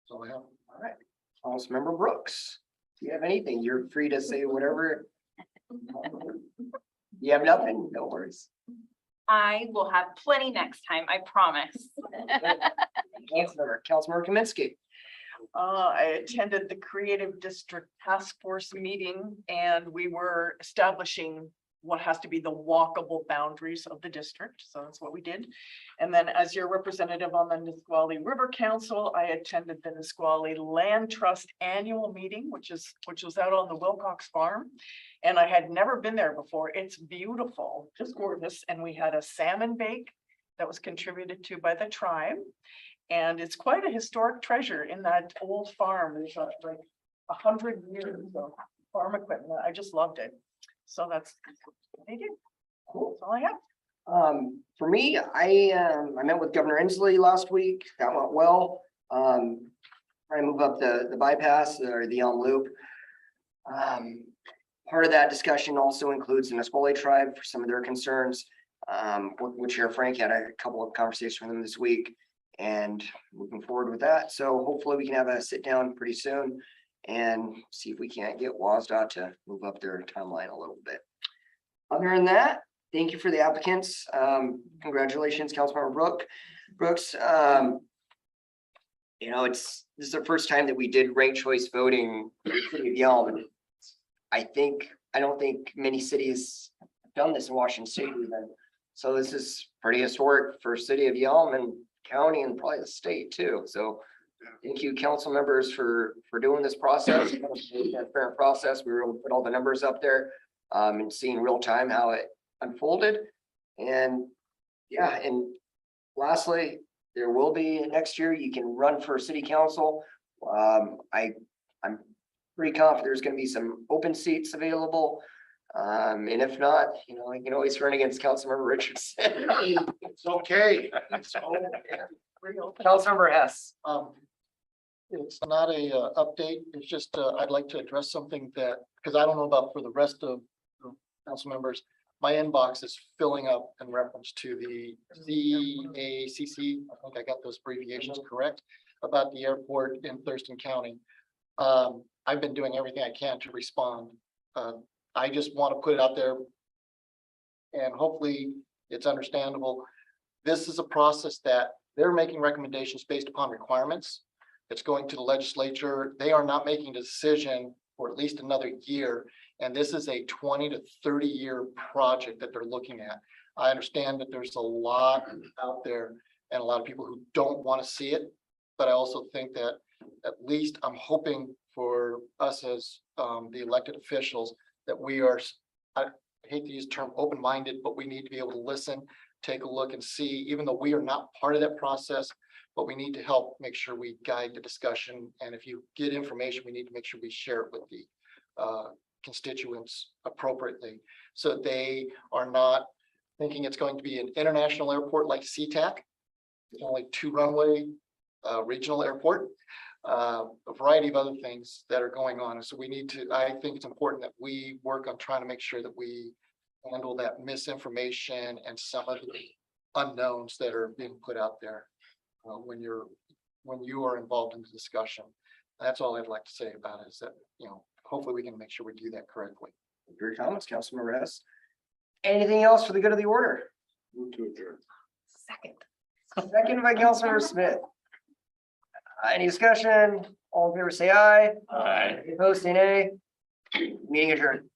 So I have. All right, Councilmember Brooks, do you have anything? You're free to say whatever. You have nothing? No worries. I will have plenty next time, I promise. Councilmember Kaminsky. I attended the Creative District Task Force meeting and we were establishing what has to be the walkable boundaries of the district. So that's what we did. And then as your representative on the Nisqually River Council, I attended the Nisqually Land Trust annual meeting, which was out on the Wilcox Farm. And I had never been there before. It's beautiful, just gorgeous. And we had a salmon bake that was contributed to by the tribe. And it's quite a historic treasure in that old farm. There's like 100 years of farm equipment. I just loved it. So that's what I did. Cool. That's all I have. For me, I met with Governor Inslee last week. That went well. Trying to move up the bypass or the Yelm Loop. Part of that discussion also includes the Nisqually tribe for some of their concerns. With Chair Frank had a couple of conversations with them this week and moving forward with that. So hopefully we can have a sit down pretty soon and see if we can't get WASDOT to move up their timeline a little bit. Other than that, thank you for the applicants. Congratulations, Councilmember Brooks. You know, this is the first time that we did ranked choice voting in the city of Yelm. I don't think many cities have done this in Washington State even. So this is pretty historic for city of Yelm and county and probably the state too. So thank you, council members, for doing this process. Transparent process. We were able to put all the numbers up there and seeing real time how it unfolded. And yeah, and lastly, there will be next year, you can run for city council. I'm pretty confident there's going to be some open seats available. And if not, you know, I can always run against Councilmember Richardson. It's okay. It's okay. Councilmember Hess. It's not a update. It's just, I'd like to address something that, because I don't know about for the rest of the council members, my inbox is filling up in reference to the CACC. I think I got those abbreviations correct about the airport in Thurston County. I've been doing everything I can to respond. I just want to put it out there and hopefully it's understandable. This is a process that they're making recommendations based upon requirements. It's going to the legislature. They are not making a decision for at least another year. And this is a 20 to 30 year project that they're looking at. I understand that there's a lot out there and a lot of people who don't want to see it. But I also think that at least I'm hoping for us as the elected officials that we are, I hate to use the term open-minded, but we need to be able to listen, take a look and see, even though we are not part of that process, but we need to help make sure we guide the discussion. And if you get information, we need to make sure we share it with the constituents appropriately. So they are not thinking it's going to be an international airport like SeaTac. It's only 2 runway regional airport. A variety of other things that are going on. So we need to, I think it's important that we work on trying to make sure that we handle that misinformation and some of the unknowns that are being put out there when you are involved in the discussion. That's all I'd like to say about it is that, you know, hopefully we can make sure we do that correctly. Your comments, Councilmember Hess. Anything else for the good of the order? Move to adjourn. Second by Councilmember Smith. Any discussion? All in favor, say aye. Aye. Opposed, say nay. Meeting adjourned.